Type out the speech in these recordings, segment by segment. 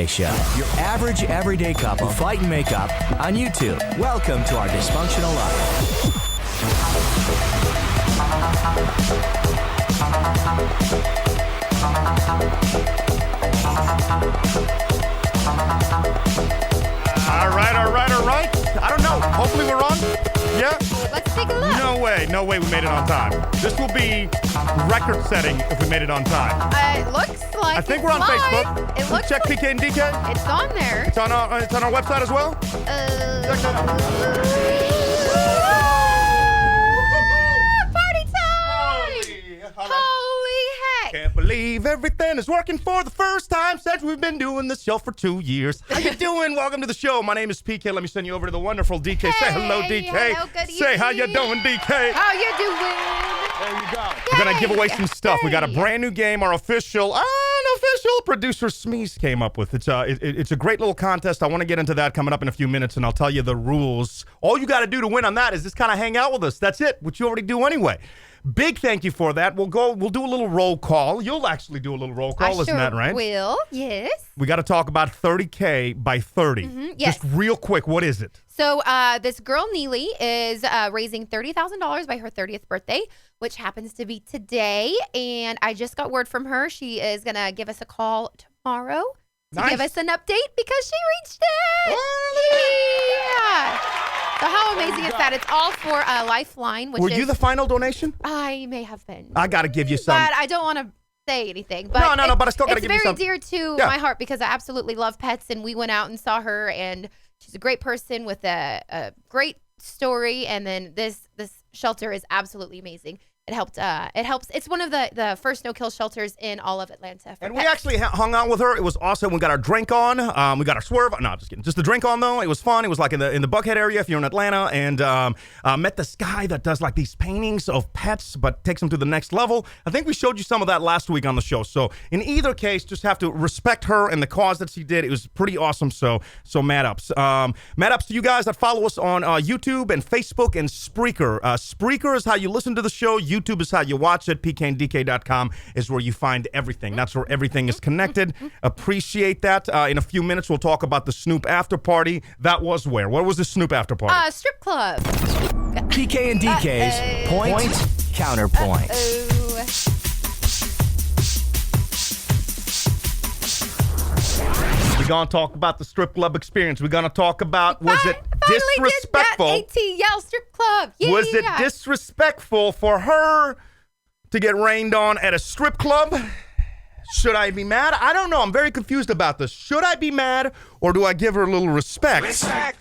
Show. Your average, everyday couple fight and make up on YouTube. Welcome to our dysfunctional life. All right. I don't know. Hopefully we're on. Yeah? Let's take a look. No way we made it on time. This will be record-setting if we made it on time. It looks like I think it's we're on live. Facebook. It looks Check like PK and DK. it's on there. It's on our website as well. Party time! Holy heck! Can't believe everything is working for the first time since we've been doing this show for 2 years. How you doing? Welcome to the show. My name is PK. Let me send you over to the wonderful DK. Say hello, DK. Hello, good Say how you evening. doing, DK. How you doing? There you go. We're going to give away some stuff. We got a brand new game. Our unofficial producer Smeeze came up with. It's a great little contest. I want to get into that coming up in a few minutes, and I'll tell you the rules. All you got to do to win on that is just kind of hang out with us. That's it, which you already do anyway. Big thank you for that. We'll do a little roll call. You'll actually do a little roll call, isn't that right? Will, yes. We got to talk about 30K by 30. yes. Just real quick, what is it? So this girl, Neely, is raising $30,000 by her 30th birthday, which happens to be today. And I just got word from her. She is going to give us a call tomorrow to give us an update because she reached it. Yeah. So how amazing is that? It's all for Lifeline, which Were you the final donation? I may have been. I got to give you some. But I don't want to say anything. But No, but I still got to give you some. It's very dear to my heart because I absolutely love pets, and we went out and saw her, and she's a great person with a great story. And then this shelter is absolutely amazing. It helps. It's one of the first no-kill shelters in all of Atlanta. And we actually hung out with her. It was awesome. We got our drink on. We got our swerve. No, just kidding. Just the drink on, though. It was fun. It was like in the Buckhead area if you're in Atlanta. And met this guy that does like these paintings of pets but takes them to the next level. I think we showed you some of that last week on the show. So in either case, just have to respect her and the cause that she did. It was pretty awesome. So mad ups. Mad ups to you guys that follow us on YouTube and Facebook and Spreaker. Spreaker is how you listen to the show. YouTube is how you watch it. PKandDK.com is where you find everything. That's where everything is connected. Appreciate that. In a few minutes, we'll talk about the Snoop after party. That was where? Where was the Snoop after party? Strip club. PK and DK's point counterpoint. We're going to talk about the strip club experience. We're going to talk about, was it disrespectful? ATL strip club. Yeah, was it disrespectful for her to get rained on at a strip club? Should I be mad? I don't know. I'm very confused about this. Should I be mad or do I give her a little respect? Respect.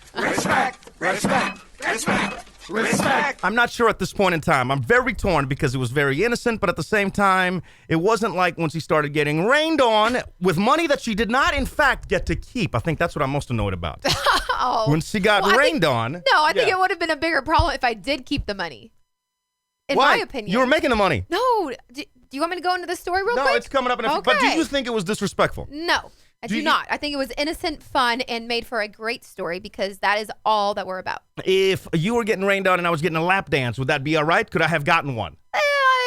I'm not sure at this point in time. I'm very torn because it was very innocent, but at the same time, it wasn't like when she started getting rained on with money that she did not, in fact, get to keep. I think that's what I'm most annoyed about. When she got rained on. No, I think it would have been a bigger problem if I did keep the money. In Why? my opinion. You were making the money. No. Do you want me to go into the story real quick? No, it's coming up in a few. But do you think it was disrespectful? No. I do not. I think it was innocent, fun, and made for a great story because that is all that we're about. If you were getting rained on and I was getting a lap dance, would that be all right? Could I have gotten one?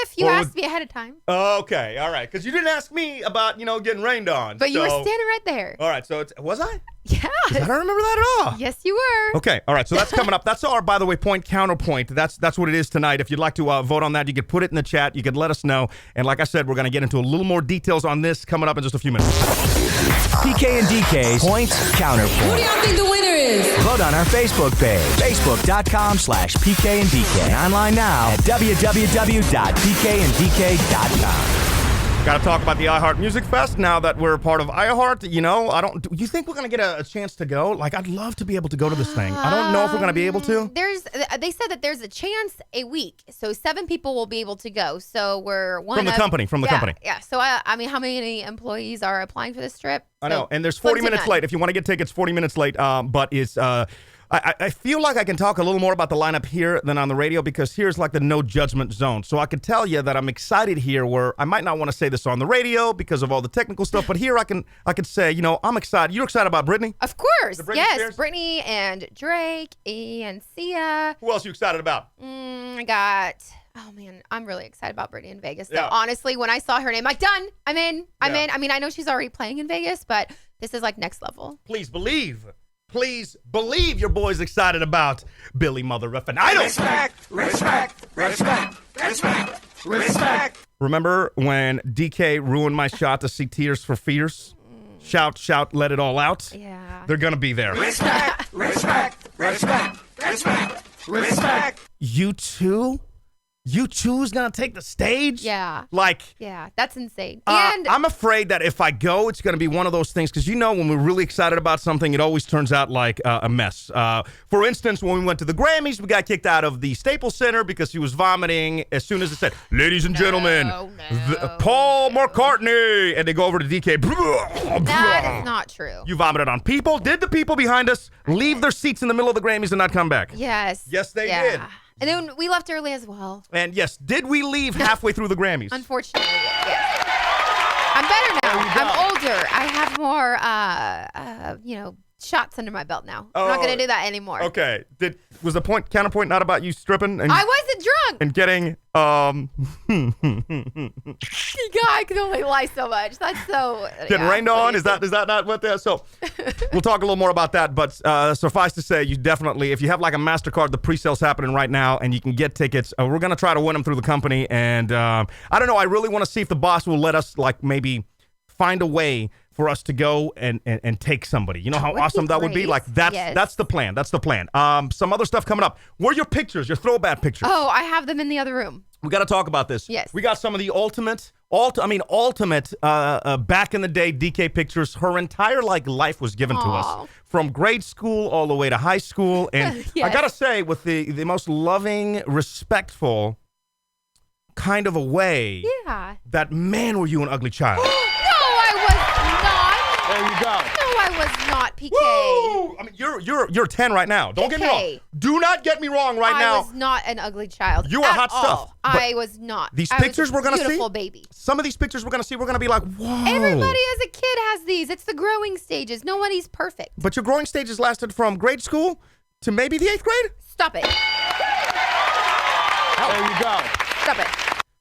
If you asked me ahead of time. Okay, all right. Because you didn't ask me about, getting rained on. But you were standing right there. All right, so was I? Yeah. I don't remember that at all. Yes, you were. Okay, all right, so that's coming up. That's our, by the way, point counterpoint. That's what it is tonight. If you'd like to vote on that, you could put it in the chat. You could let us know. And like I said, we're going to get into a little more details on this coming up in just a few minutes. PK and DK's point counterpoint. Who do y'all think the winner is? Vote on our Facebook page, facebook.com/PK and DK. And online now at www.pkandDK.com. Got to talk about the iHeart Music Fest now that we're part of iHeart. Do you think we're going to get a chance to go? Like, I'd love to be able to go to this thing. I don't know if we're going to be able to. They said that there's a chance a week. So 7 people will be able to go. So we're one From the company. Yeah. So, how many employees are applying for this trip? I know. And there's 40 minutes late. If you want to get tickets, 40 minutes late. But it's... I feel like I can talk a little more about the lineup here than on the radio because here's like the no judgment zone. So I could tell you that I'm excited here where I might not want to say this on the radio because of all the technical stuff, but here I could say, I'm excited. You're excited about Britney? Of course. Yes. Spears? Britney and Drake and Sia. Who else are you excited about? I'm really excited about Britney in Vegas. So honestly, when I saw her name, I'm like, done. I'm in. I mean, I know she's already playing in Vegas, but This is like next level. Please believe your boy's excited about Billy Mother Effin' Idol. Respect. Remember when DK ruined my shot to see Tears for Fears? Shout, let it all out. Yeah. They're going to be there. Respect. You too? You two's going to take the stage? Yeah. Like... Yeah, that's insane. And I'm afraid that if I go, it's going to be one of those things, because when we're really excited about something, it always turns out like a mess. For instance, when we went to the Grammys, we got kicked out of the Staples Center because he was vomiting as soon as it said, "Ladies and gentlemen, Paul McCartney," and they go over to DK. that is not true. You vomited on people? Did the people behind us leave their seats in the middle of the Grammys and not come back? Yes. Yes, they did. And then we left early as well. And yes, did we leave halfway through the Grammys? Unfortunately, yes. I'm better now. I'm older. I have more, shots under my belt now. I'm not going to do that anymore. Okay. Was the counterpoint not about you stripping? And, I wasn't drunk. And getting, God, I can only lie so much. That's so... Getting rained on? Is that not what that... So, we'll talk a little more about that, but suffice to say, you definitely, if you have like a MasterCard, the pre-sale's happening right now, and you can get tickets. We're going to try to win them through the company, and I don't know, I really want to see if the boss will let us, like, maybe find a way for us to go and take somebody. You know how awesome that would be? Like, that's the plan. That's the plan. Some other stuff coming up. Where are your pictures, your throwback pictures? Oh, I have them in the other room. We got to talk about this. Yes. We got some of the ultimate back in the day DK pictures. Her entire life was given to us from grade school all the way to high school. And Yes. I got to say, with the most loving, respectful kind of a way, that man, were you an ugly child. No, I was not. There you go. No, I was not, PK. Woo! I mean, you're 10 right now. Don't get me wrong. Do not get me wrong right now. I was not an ugly child. You are hot stuff. I was not. These pictures we're going to see? Beautiful baby. Some of these pictures we're going to see, we're going to be like, whoa. Everybody as a kid has these. It's the growing stages. Nobody's perfect. But your growing stages lasted from grade school to maybe the 8th grade? Stop it. There you go. Stop it.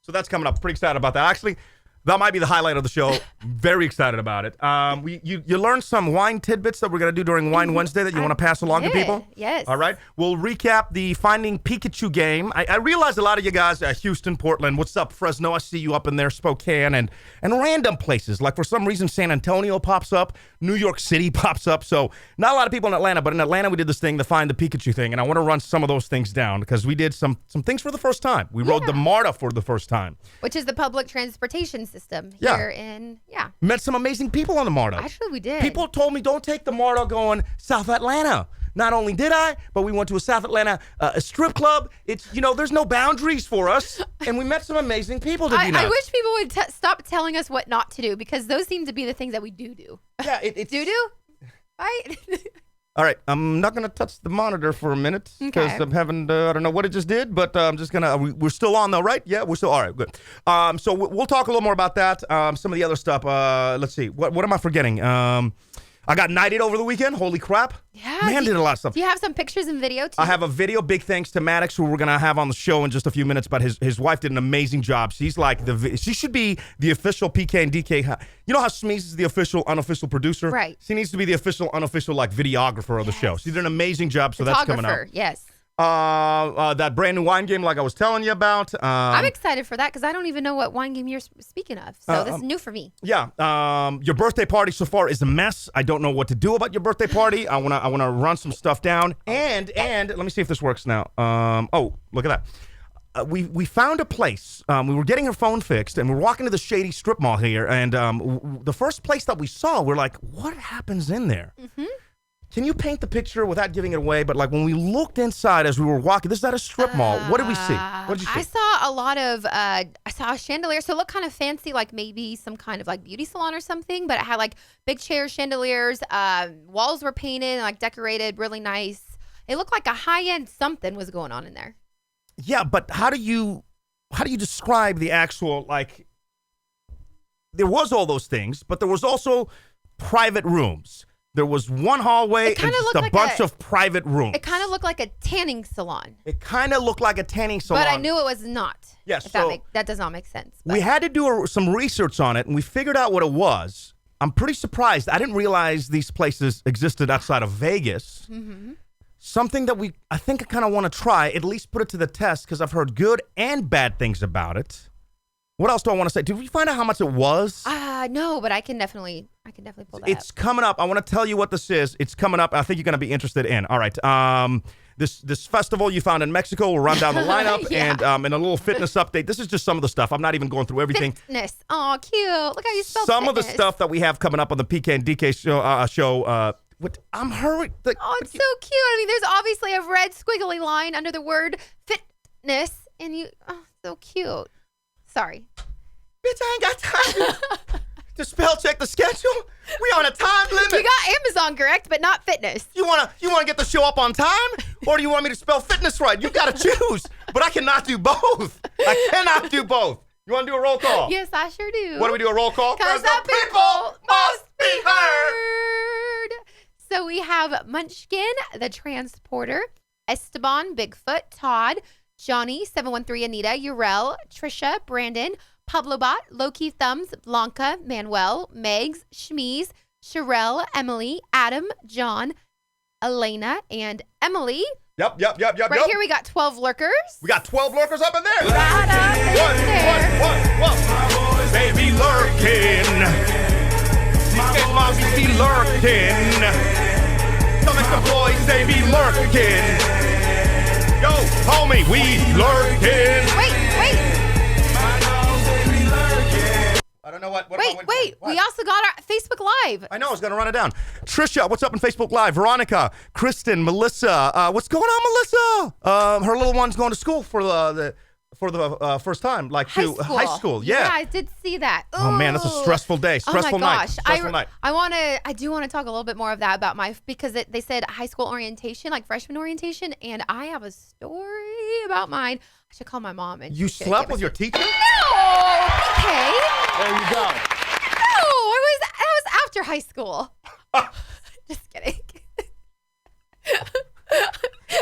So that's coming up. Pretty excited about that. Actually, that might be the highlight of the show. Very excited about it. You learned some wine tidbits that we're going to do during Wine Wednesday that you want to pass along to people? Yes. All right. We'll recap the Finding Pikachu game. I realize a lot of you guys, Houston, Portland, what's up, Fresno? I see you up in there, Spokane, and random places. Like, for some reason, San Antonio pops up. New York City pops up. So not a lot of people in Atlanta, but in Atlanta, we did this thing, the Find the Pikachu thing, and I want to run some of those things down because we did some things for the first time. We rode the MARTA for the first time. Which is the public transportation system here in, Met some amazing people on the MARTA. Actually, we did. People told me, don't take the MARTA going South Atlanta. Not only did I, but we went to a South Atlanta a strip club. It's, there's no boundaries for us. And we met some amazing people, did you not? I wish people would stop telling us what not to do, because those seem to be the things that we do. Yeah, it's... Do? Right? All right, I'm not going to touch the monitor for a minute because I'm having, I don't know what it just did, but I'm just going to, we're still on though, right? Yeah, we're still, all right, good. So we'll talk a little more about that. Some of the other stuff, let's see, what am I forgetting? I got knighted over the weekend. Holy crap. Yeah. Man, did a lot of stuff. Do you have some pictures and video too? I have a video. Big thanks to Maddox, who we're going to have on the show in just a few minutes. But his wife did an amazing job. She's like, she should be the official PK and DK. You know how Smeeze is the official, unofficial producer? Right. She needs to be the official, unofficial, videographer of the show. She did an amazing job. So that's coming up. Yes. That brand new wine game, like I was telling you about. I'm excited for that because I don't even know what wine game you're speaking of. So this is new for me. Yeah. Your birthday party so far is a mess. I don't know what to do about your birthday party. I wanna run some stuff down. And let me see if this works now. Oh, look at that. We found a place. We were getting her phone fixed, and we're walking to the shady strip mall here. And the first place that we saw, we're like, what happens in there? Mm-hmm. Can you paint the picture without giving it away? But when we looked inside as we were walking, this is at a strip mall. What did we see? What did you see? I saw a lot of, I saw a chandelier. So it looked kind of fancy, like maybe some kind of beauty salon or something. But it had big chairs, chandeliers. Walls were painted and decorated, really nice. It looked like a high-end something was going on in there. Yeah, but how do you describe the actual, there was all those things, but there was also private rooms. There was one hallway and just a bunch of private rooms. It kind of looked like a tanning salon. It kind of looked like a tanning salon. But I knew it was not. Yes. That does not make sense. But we had to do some research on it, and we figured out what it was. I'm pretty surprised. I didn't realize these places existed outside of Vegas. Mm-hmm. Something that I think I kind of want to try, at least put it to the test, because I've heard good and bad things about it. What else do I want to say? Did we find out how much it was? No, but I can definitely pull that It's coming up. I want to tell you what this is. It's coming up. I think you're going to be interested in. All right. This festival you found in Mexico. We'll run down the lineup and in a little fitness update. This is just some of the stuff. I'm not even going through everything. Fitness. Oh, cute. Look how you spell Some fitness. of the stuff that we have coming up on the PK and DK show. I'm hurrying. It's so cute. I mean, there's obviously a red squiggly line under the word fitness, and so cute. Sorry. Bitch, I ain't got time to spell check the schedule. We on a time limit. You got Amazon correct, but not fitness. You wanna get the show up on time, or do you want me to spell fitness right? You gotta choose. But I cannot do both. I cannot do both. You wanna do a roll call? Yes, I sure do. What do we do? A roll call? 'Cause the people must be heard. So we have Munchkin, the Transporter, Esteban, Bigfoot, Todd, Johnny, 713 Anita, Urel, Trisha, Brandon, Pablo Bot, Loki Thumbs, Blanca, Manuel, Megs, Shmeez, Sherelle, Emily, Adam, John, Elena, and Emily. Yep. Right here we got 12 lurkers. We got 12 lurkers up in there. Right up in there. What? They be lurking. These mommies be lurking. Some of the boys, they be lurking. Yo, homie, we lurking. Wait. I don't know what. Wait. We also got our Facebook Live. I know. I was going to run it down. Trisha, what's up in Facebook Live? Veronica, Kristen, Melissa. What's going on, Melissa? Her little one's going to school for the first time, like High to school. high school. Yeah. I did see that. Oh man, that's a stressful day. Stressful night. Stressful night. I do want to talk a little bit more of that about because they said high school orientation, like freshman orientation, and I have a story about mine. I should call my mom. And You slept with your teacher? No, okay. There you go. No, I was after high school. Just kidding.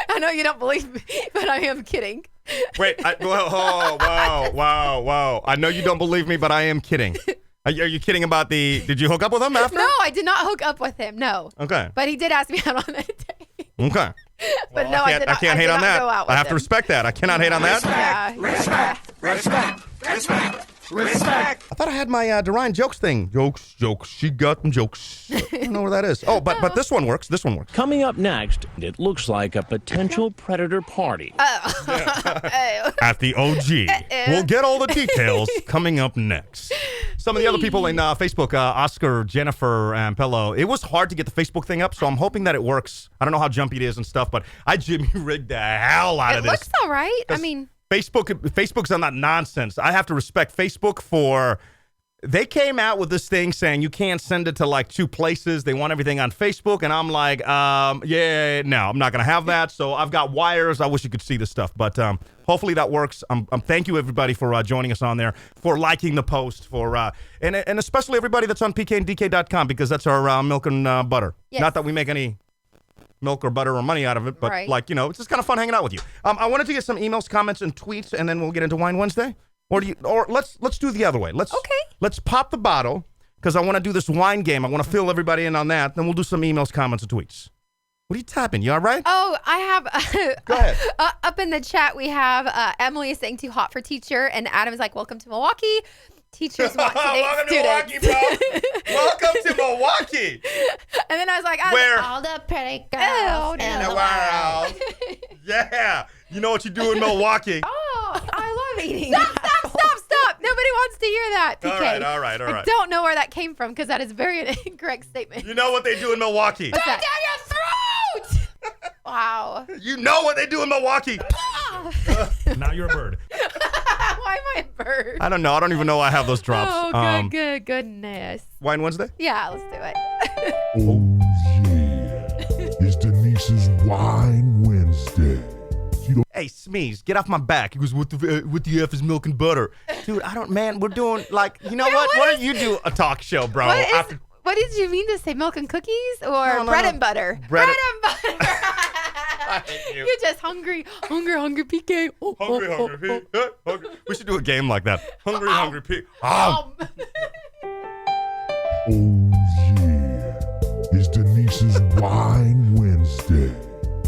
I know you don't believe me, but I am kidding. Wait, wow. I know you don't believe me, but I am kidding. Are you kidding about did you hook up with him after? No, I did not hook up with him, no. Okay. But he did ask me out on that day. Okay. But no, I did not. I can't hate on that. Go out I with have to him. respect that. I cannot hate on that. Yeah. Respect. I thought I had my Derine jokes thing. Jokes. She got them jokes. I don't know where that is. Oh, but this one works. Coming up next, it looks like a potential predator party. At the OG. We'll get all the details coming up next. Some of the other people in Facebook, Oscar, Jennifer, and Pello, it was hard to get the Facebook thing up, so I'm hoping that it works. I don't know how jumpy it is and stuff, but I Jimmy rigged the hell out of this. It looks all right. I mean, Facebook's on that nonsense. I have to respect Facebook for... They came out with this thing saying you can't send it to like 2 places. They want everything on Facebook. And I'm like, no, I'm not going to have that. So I've got wires. I wish you could see this stuff. But hopefully that works. Thank you, everybody, for joining us on there, for liking the post, and especially everybody that's on pkndk.com, because that's our milk and butter. Yes. Not that we make any milk or butter or money out of it, but right. it's just kind of fun hanging out with you. I wanted to get some emails, comments, and tweets, and then we'll get into Wine Wednesday. Or let's do the other way. Let's pop the bottle, because I want to do this wine game. I want to fill everybody in on that. Then we'll do some emails, comments, and tweets. What are you tapping? You all right? Oh, I have. Go ahead. Up in the chat, we have Emily is saying too hot for teacher, and Adam's like, welcome to Milwaukee. Teachers want to date Welcome students. to Milwaukee, bro. Welcome to Milwaukee. And then I was like, Where All the pretty girls in the world. Yeah. You know what you do in Milwaukee. Oh, I love eating. Stop. Nobody wants to hear that, PK. All right. I don't know where that came from, because that is very an incorrect statement. You know what they do in Milwaukee. What's that? Down your throat! Wow. You know what they do in Milwaukee. Now you're a bird. Why am I a bird? I don't know. I don't even know I have those drops. Oh, goodness. Wine Wednesday? Yeah, let's do it. Oh yeah, it's Denise's Wine Wednesday. Hey, Smeeze, get off my back. He goes, what the F is milk and butter? Dude, we're doing like, you know what? Why don't you do a talk show, bro? What did you mean to say? Milk and cookies or No. bread and butter? Bread and butter. I hate you. You're just hungry, PK. Oh, Hungry. Hungry. We should do a game like that. Hungry, pig. Oh is Denise's Wine Wednesday.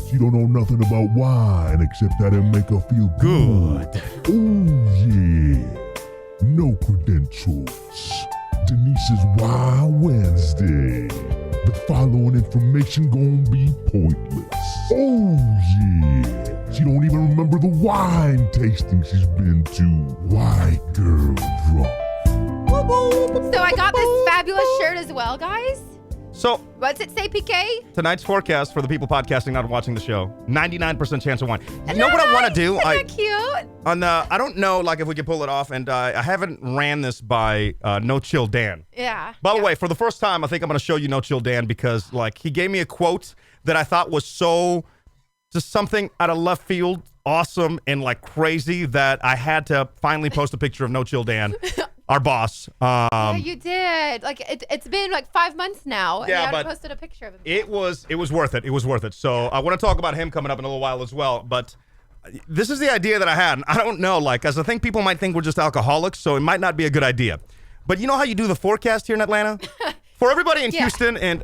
She don't know nothing about wine except that it make her feel good. Oh yeah. No credentials. Denise's Wine Wednesday. The following information gonna be pointless. Oh yeah. She don't even remember the wine tasting she's been to. White girl drunk. So I got this fabulous shirt as well, guys. So What's it say, PK? tonight's forecast for the people podcasting, not watching the show: 99% chance of wine. You know what I want to do? Isn't that cute? I don't know, like if we can pull it off, and I haven't ran this by No Chill Dan. Yeah. By the way, for the first time, I think I'm going to show you No Chill Dan because, like, he gave me a quote that I thought was so just something out of left field, awesome, and like crazy that I had to finally post a picture of No Chill Dan, our boss. Yeah, you did. Like it's been like 5 months now, and Yeah, you haven't but posted a picture of him. It was worth it. It was worth it. So I want to talk about him coming up in a little while as well. But this is the idea that I had. I don't know, like, as I think people might think we're just alcoholics, so it might not be a good idea. But you know how you do the forecast here in Atlanta? For everybody in Houston and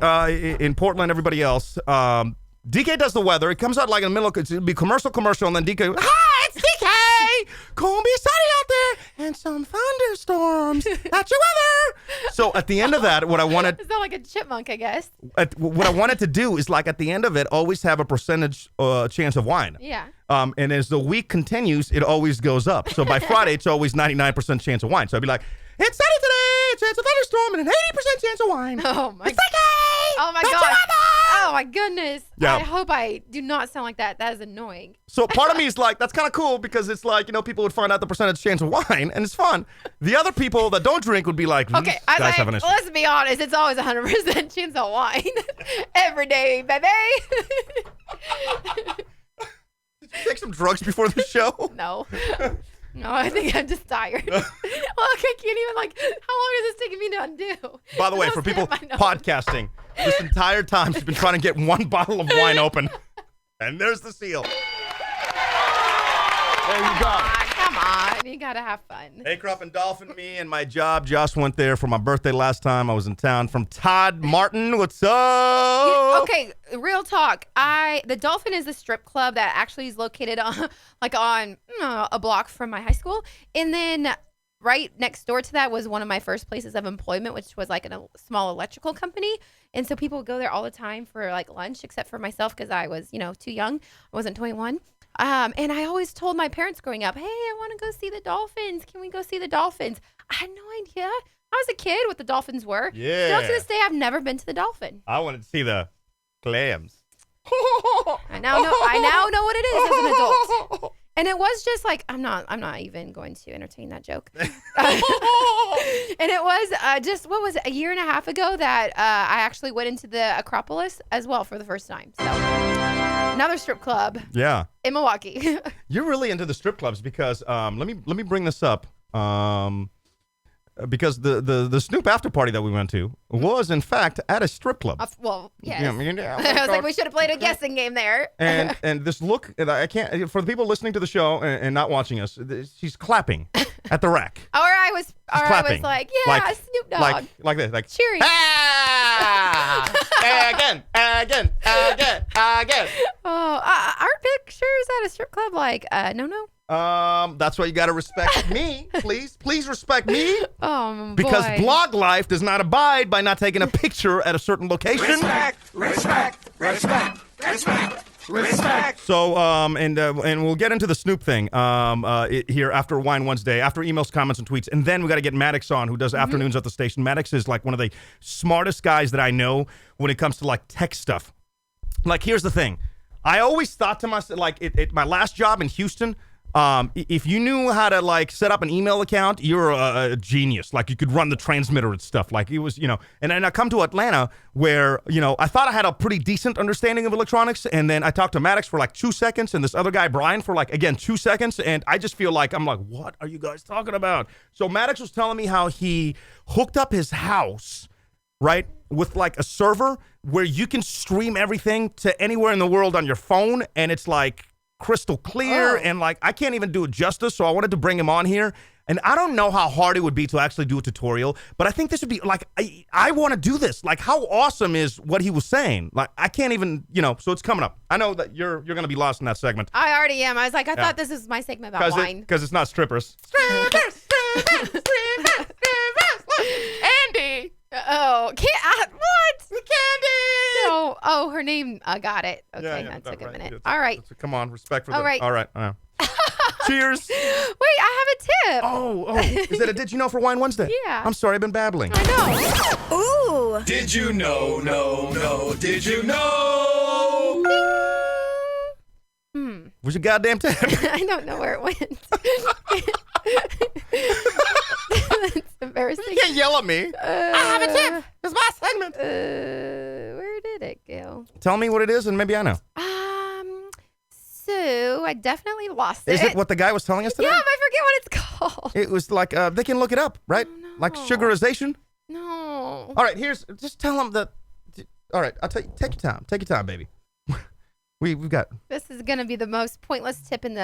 in Portland, everybody else, DK does the weather. It comes out like in the middle of it'll be commercial, and then DK, hi, it's DK. Gonna be sunny out there and some thunderstorms. That's your weather. So at the end of that, what I wanted, It's not like a chipmunk, I guess. what I wanted to do is, like, at the end of it, always have a percentage chance of wine. Yeah. And as the week continues, it always goes up. So by Friday, it's always 99% chance of wine. So I'd be like, it's sunny today, chance of thunderstorm, and an 80% chance of wine. Oh my. It's DK. Oh my That's your god. weather. Oh my goodness. Yeah. I hope I do not sound like that. That is annoying. So part of me is like, that's kind of cool because it's like, people would find out the percentage chance of wine, and it's fun. The other people that don't drink would be like, Okay, these guys have an issue. let's be honest. It's always 100% chance of wine. Every day, baby. Take some drugs before the show. No. No, I think I'm just tired. Look, I can't even, like, how long is this taking me to undo? By the way, for people podcasting, this entire time she's been trying to get one bottle of wine open. And there's the seal. There you go. Come on. You gotta have fun. Hey, Crop and Dolphin, me and my job. Josh went there for my birthday last time. I was in town. From Todd Martin, what's up? Okay, real talk. The Dolphin is a strip club that actually is located on a block from my high school. And then right next door to that was one of my first places of employment, which was like a small electrical company. And so people would go there all the time for like lunch, except for myself because I was, too young. I wasn't 21. And I always told my parents growing up, hey, I want to go see the Dolphins. Can we go see the Dolphins? I had no idea. I was a kid what the Dolphins were. Yeah. Still to this day, I've never been to the Dolphin. I wanted to see the clams. I now know what it is as an adult. And it was just like, I'm not even going to entertain that joke. And it was just, what was it, a year and a half ago that I actually went into the Acropolis as well for the first time. So another strip club. Yeah. In Milwaukee. You're really into the strip clubs because let me bring this up. Because the Snoop after party that we went to was in fact at a strip club. Well, yes. Yeah, I was like, we should have played a guessing game there. And this look, I can't, for the people listening to the show and not watching us, she's clapping at the rack. Or I was clapping. like, yeah, Snoop Dogg. Like this, like cheering. Ah! again. Oh, art pictures at a strip club, like, no. That's why you got to respect me. Please respect me. Oh, because boy. blog life does not abide by not taking a picture at a certain location. Respect. So, and we'll get into the Snoop thing here after Wine Wednesday, after emails, comments, and tweets. And then we got to get Maddox on, who does afternoons at the station. Maddox is like one of the smartest guys that I know when it comes to like tech stuff. Like, here's the thing. I always thought to myself, like, my last job in Houston, if you knew how to like set up an email account, you're a genius. Like, you could run the transmitter and stuff. Like, it was, and then I come to Atlanta where, I thought I had a pretty decent understanding of electronics. And then I talked to Maddox for like 2 seconds and this other guy, Brian, for like, again, 2 seconds. And I just feel like, I'm like, what are you guys talking about? So Maddox was telling me how he hooked up his house, right, with like a server where you can stream everything to anywhere in the world on your phone. And it's like crystal clear, and like I can't even do it justice, so I wanted to bring him on here. And I don't know how hard it would be to actually do a tutorial, but I think this would be like, I want to do this. Like, how awesome is what he was saying? Like, I can't even, so it's coming up. I know that you're going to be lost in that segment. I already am. I was like, I thought this was my segment about wine. Because it's not strippers. Strippers. Andy. Oh, what? Candy. No. Oh, her name. I got it. Okay, Yeah, that took a minute. It's- All right. Come on, respect for All them. right. All right. Cheers. Wait, I have a tip. Oh. Is that a Did You Know for Wine Wednesday? Yeah. I'm sorry, I've been babbling. I know. Ooh. Did you know, no, did you know? Where's your goddamn tip? I don't know where it went. It's embarrassing. You can't yell at me. I have a tip. It's my segment. Where did it go? Tell me what it is, and maybe I know. So I definitely lost it. Is it what the guy was telling us today? Yeah, but I forget what it's called. It was like, they can look it up, right? Oh, no. Like sugarization? No. All right, just tell them that. All right, I'll tell you, take your time. Take your time, baby. We've got. This is gonna be the most pointless tip in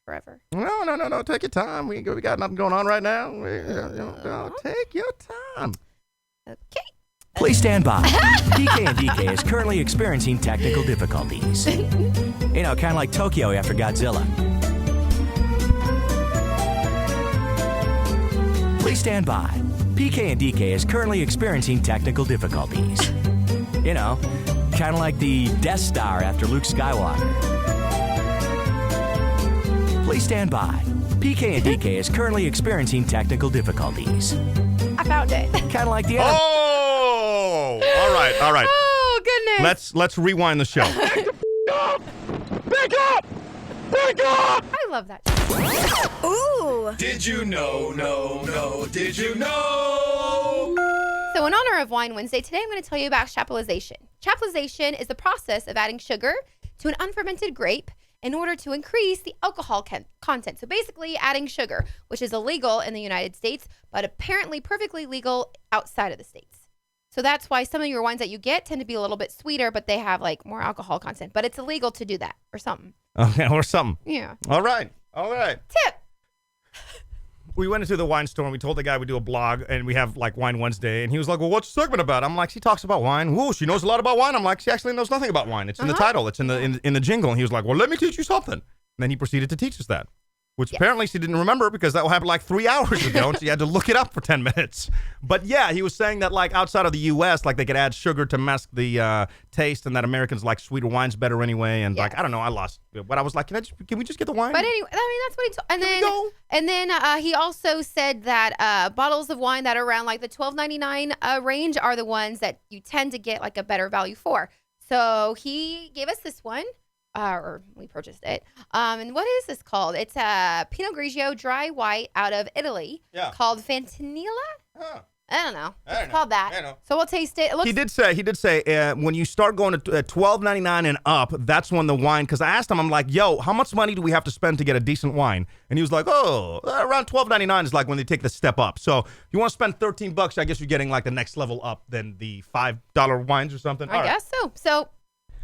forever. No. Take your time. We got nothing going on right now. Take your time. Okay. Please stand by. PK and DK is currently experiencing technical difficulties. Kind of like Tokyo after Godzilla. Please stand by. PK and DK is currently experiencing technical difficulties. Kind of like the Death Star after Luke Skywalker. Please stand by. PK and DK is currently experiencing technical difficulties. I found it. Kind of like the Oh! All right. Oh goodness. Let's rewind the show. Back up! I love that. Ooh. Did you know, no, did you know? So in honor of Wine Wednesday, today I'm going to tell you about chaptalization. Chaptalization is the process of adding sugar to an unfermented grape in order to increase the alcohol content. So basically adding sugar, which is illegal in the United States, but apparently perfectly legal outside of the States. So that's why some of your wines that you get tend to be a little bit sweeter, but they have like more alcohol content. But it's illegal to do that or something. Okay, or something. Yeah. All right. Tip. We went into the wine store and we told the guy we do a blog and we have like Wine Wednesday. And he was like, well, what's the segment about? I'm like, she talks about wine. Whoa, she knows a lot about wine. I'm like, she actually knows nothing about wine. It's in the title. It's in the jingle. And he was like, well, let me teach you something. And then he proceeded to teach us that. Which apparently she didn't remember because that happened like 3 hours ago and she had to look it up for 10 minutes. But yeah, he was saying that like outside of the U.S., like they could add sugar to mask the taste and that Americans like sweeter wines better anyway. And like, I don't know, I lost it. But I was like, can we just get the wine? But anyway, I mean, that's what he told. And then he also said that bottles of wine that are around like the $12.99 range are the ones that you tend to get like a better value for. So he gave us this one. Or we purchased it. And what is this called? It's a Pinot Grigio dry white out of Italy called Fantinella. Huh. I don't know. I don't It's know. called that. I know. So we'll taste it. It looks He did say when you start going to $12.99 and up, that's when the wine. Because I asked him, I'm like, yo, how much money do we have to spend to get a decent wine? And he was like, oh, around $12.99 is like when they take the step up. So if you want to spend $13, I guess you're getting like the next level up than the $5 wines or something. I guess so. So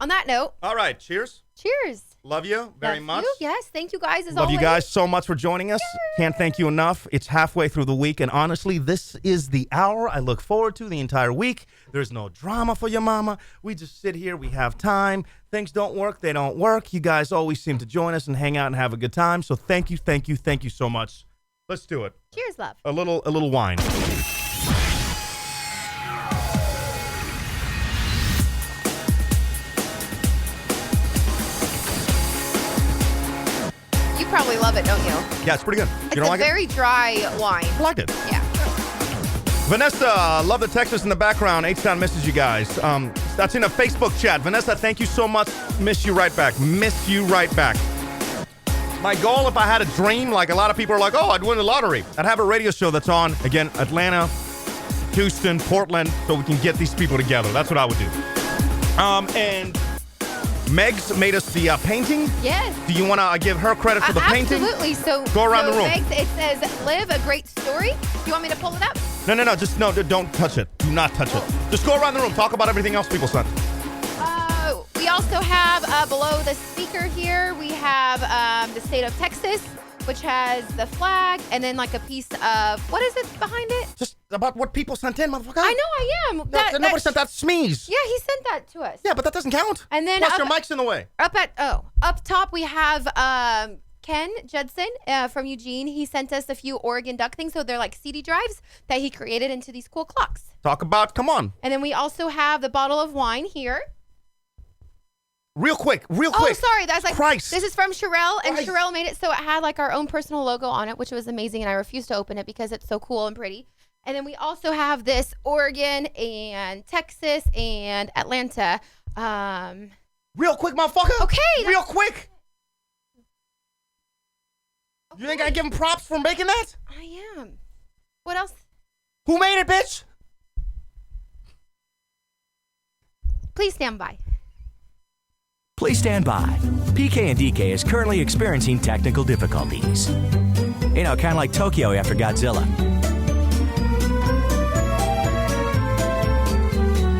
on that note, All right, cheers. cheers. Love you very Love much. you. Yes, thank you guys as Love always. you guys so much for joining us. Can't thank you enough. It's halfway through the week, and honestly, this is the hour I look forward to the entire week. There's no drama for your mama. We just sit here. We have time. Things don't work. They don't work. You guys always seem to join us and hang out and have a good time. So thank you so much. Let's do it. Cheers, love. A little wine. You probably love it, don't you? Yeah, it's pretty good. It's You don't a like very dry wine. it? I like it. Yeah. Vanessa, love the Texas in the background. H-Town misses you guys. That's in a Facebook chat. Vanessa, thank you so much. Miss you right back. Miss you right back. My goal, if I had a dream, like a lot of people are like, oh, I'd win the lottery. I'd have a radio show that's on, again, Atlanta, Houston, Portland, so we can get these people together. That's what I would do. And Meg's made us the painting. Yes. Do you want to give her credit for the painting? Absolutely. So Go around the room. Megs, it says, live a great story. Do you want me to pull it up? No, don't touch it. Do not touch it. Just go around the room. Talk about everything else people sent. We also have below the speaker here, we have the state of Texas. which has the flag and then like a piece of, what is it behind it? Just about what people sent in, motherfucker. I know I am. Nobody sent that smeeze. Yeah, he sent that to us. Yeah, but that doesn't count. And then plus your mic's in the way. Up top we have Ken Judson from Eugene. He sent us a few Oregon Duck things. So they're like CD drives that he created into these cool clocks. Come on. And then we also have the bottle of wine here. Real quick. Oh, sorry. That's like, Christ. This is from Sherelle, and Christ. Sherelle made it so it had like our own personal logo on it, which was amazing, and I refused to open it because it's so cool and pretty. And then we also have this Oregon and Texas and Atlanta. Real quick, motherfucker. Okay. Real quick. You think I give him props for making that? I am. What else? Who made it, bitch? Please stand by. Please stand by. PK and DK is currently experiencing technical difficulties. You know, kind of like Tokyo after Godzilla.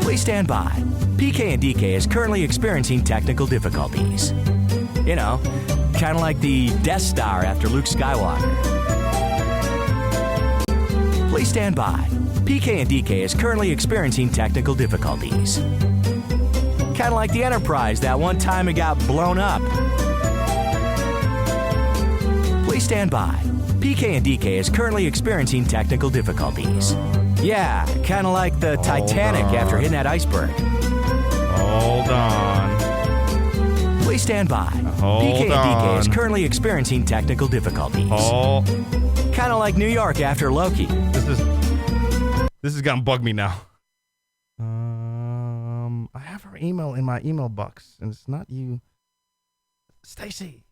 Please stand by. PK and DK is currently experiencing technical difficulties. You know, kind of like the Death Star after Luke Skywalker. Please stand by. PK and DK is currently experiencing technical difficulties. Kind of like the Enterprise that one time it got blown up. Please stand by. PK and DK is currently experiencing technical difficulties. Yeah, kind of like the Titanic after hitting that iceberg. Hold on. Please stand by. Hold PK and DK on. is currently experiencing technical difficulties. Kind of like New York after Loki. This is gonna bug me now. I have her email in my email box, and it's not you. Stacy.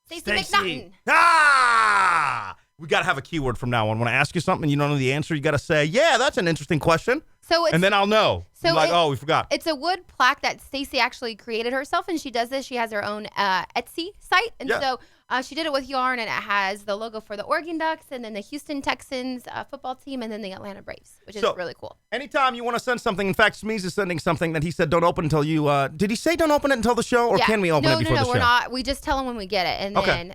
Stacey McNaughton. Ah! We gotta have a keyword from now on. When I ask you something and you don't know the answer, you gotta say, "Yeah, that's an interesting question," So it's, and then I'll know. So You're like, "Oh, we forgot." It's a wood plaque that Stacey actually created herself, and she does this. She has her own Etsy site, and so she did it with yarn, and it has the logo for the Oregon Ducks, and then the Houston Texans football team, and then the Atlanta Braves, which is really cool. Anytime you want to send something, in fact, Smeeze is sending something that he said don't open until you. Did he say don't open it until the show, or can we open it before the show? No, we're not. We just tell them when we get it, and then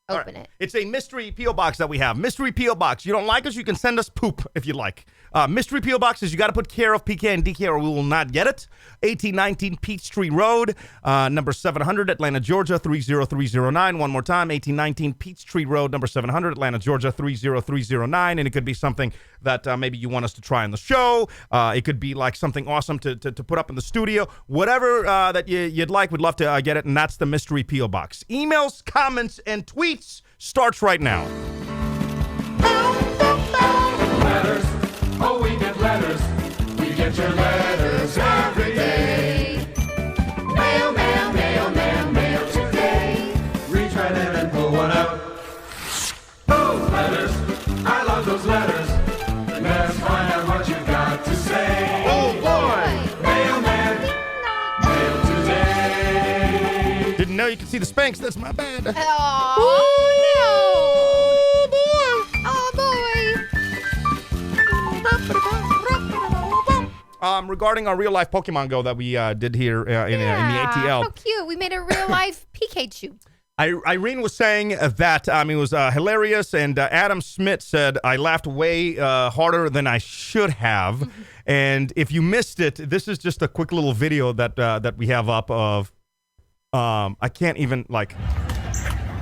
open it. It's a mystery P.O. box that we have. Mystery P.O. box. You don't like us, you can send us poop if you like. Mystery P.O. box is you got to put care of PK and DK or we will not get it. 1819 Peachtree Road, number 700, Atlanta, Georgia, 30309. One more time, 1819 Peachtree Road, number 700, Atlanta, Georgia, 30309. And it could be something that maybe you want us to try on the show. It could be like something awesome to put up in the studio. Whatever that you'd like, we'd love to get it. And that's the Mystery P.O. box. Emails, comments, and tweets starts right now. Letters, oh, we get letters. We get your letters every day. Mail, mail, mail, mail, mail today. Reach right in and pull one out. Oh, letters, I love those letters. Let's find out what you've got to say. Oh, boy. Mailman, mail today. Didn't know you could see the Spanx. That's my bad. Oh, no. Oh, boy. Regarding our real life Pokemon Go that we did here in the ATL. How cute. We made a real life Pikachu. Irene was saying that it was hilarious, and Adam Smith said, I laughed way harder than I should have. And if you missed it, this is just a quick little video that we have up of, I can't even, like,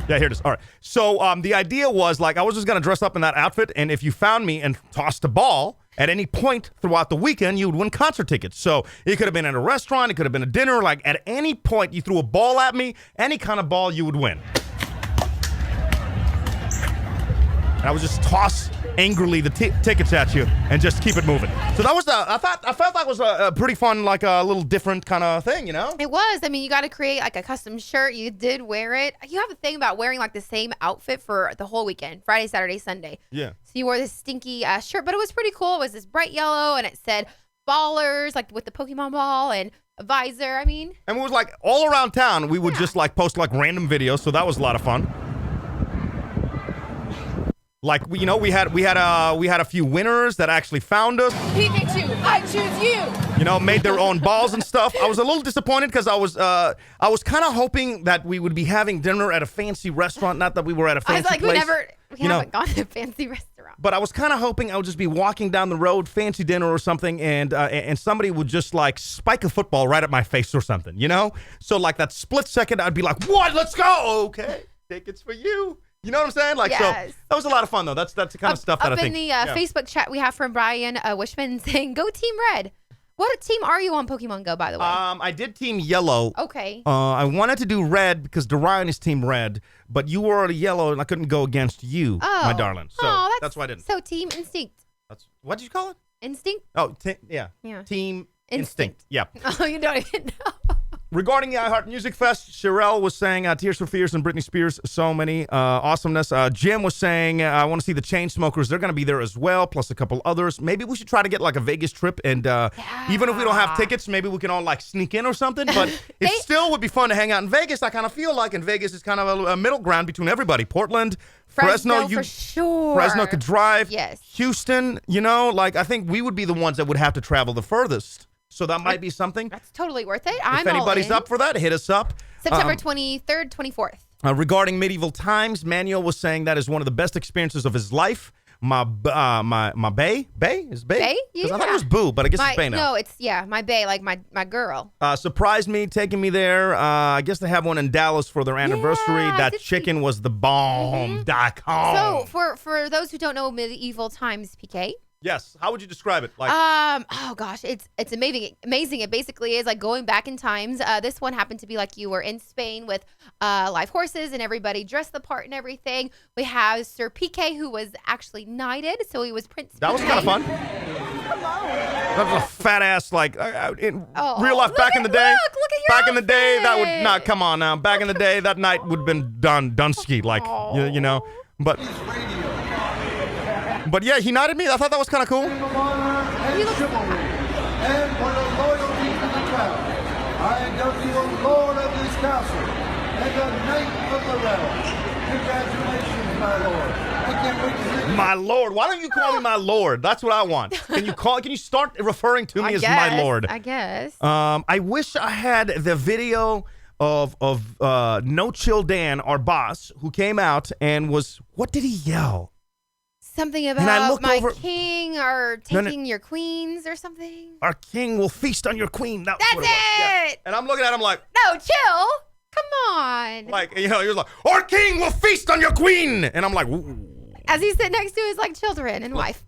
yeah, here it is. All right. So the idea was, like, I was just going to dress up in that outfit, and if you found me and tossed a ball at any point throughout the weekend, you would win concert tickets. So it could have been at a restaurant, it could have been a dinner, like at any point you threw a ball at me, any kind of ball, you would win. And I would just toss angrily the tickets at you and just keep it moving. So that was I felt that was a pretty fun, like a little different kind of thing, you know? It was. I mean, you got to create like a custom shirt. You did wear it. You have a thing about wearing like the same outfit for the whole weekend, Friday, Saturday, Sunday. Yeah. So you wore this stinky shirt, but it was pretty cool. It was this bright yellow, and it said ballers, like with the Pokemon ball and a visor. I mean. And it was like all around town, we would just like post like random videos. So that was a lot of fun. Like we had a few winners that actually found us. Pikachu, I choose you. You know, made their own balls and stuff. I was a little disappointed because I was kind of hoping that we would be having dinner at a fancy restaurant. Not that we were at a fancy I was like, place. we haven't gone to a fancy restaurant. But I was kind of hoping I would just be walking down the road, fancy dinner or something, and somebody would just like spike a football right at my face or something, you know? So like that split second, I'd be like, "What? Let's go!" Okay, tickets for you. You know what I'm saying? Like, yes. So that was a lot of fun though. That's the kind of stuff that I think. Up in the Facebook chat, we have from Brian Wishman saying, "Go Team Red." What team are you on Pokemon Go, by the way? I did Team Yellow. Okay. I wanted to do Red because Dorian is Team Red, but you were already Yellow, and I couldn't go against you, my darling. So that's why I didn't. So Team Instinct. What did you call it? Instinct? Oh, yeah. Team Instinct. Yeah. Oh, you don't even know. Regarding the iHeart Music Fest, Sherelle was saying Tears for Fears and Britney Spears, so many awesomeness. Jim was saying, I want to see the Chainsmokers. They're going to be there as well, plus a couple others. Maybe we should try to get like a Vegas trip, and even if we don't have tickets, maybe we can all like sneak in or something. But it still would be fun to hang out in Vegas. I kind of feel like in Vegas is kind of a middle ground between everybody. Portland, Fresno, for sure. Fresno could drive. Yes. Houston, you know, like I think we would be the ones that would have to travel the furthest. So that might be something. That's totally worth it. If anybody's up for that, hit us up. September 23rd, 24th. Regarding Medieval Times, Manuel was saying that is one of the best experiences of his life. My bae? Bae? Is bae? Bae? Because I thought it was boo, but I guess it's bae now. No, it's, my bae, like my girl. Surprised me, taking me there. I guess they have one in Dallas for their anniversary. That chicken was the bomb. So for those who don't know Medieval Times, PK. Yes. How would you describe it? Like, oh gosh, it's amazing. It basically is like going back in times. This one happened to be like you were in Spain with live horses and everybody dressed the part and everything. We have Sir PK, who was actually knighted, so he was Prince. That was kind of fun. That was a fat ass, like in real life back in the day. Look at your back in the day, that would outfit. not come on now. Back in the day, that night would have been done ski, like you know. But yeah, he knighted me. I thought that was kind of cool. And for the loyalty to the crown, I endeavor you, O Lord of this castle, and the knight of the realm. Congratulations, my lord. I can't wait to hear you. My lord. Why don't you call me my lord? That's what I want. Can you start referring to me as my lord? I guess. I wish I had the video of No Chill Dan, our boss, who came out and was, what did he yell? Something And I about looked my over- king or taking your queens or something. Our king will feast on your queen. That's That's what it was. Yeah. it. And I'm looking at him like, No, chill. Come on. like, you know, he was like, our king will feast on your queen. And I'm like, ooh. As he's sitting next to his like children and wife.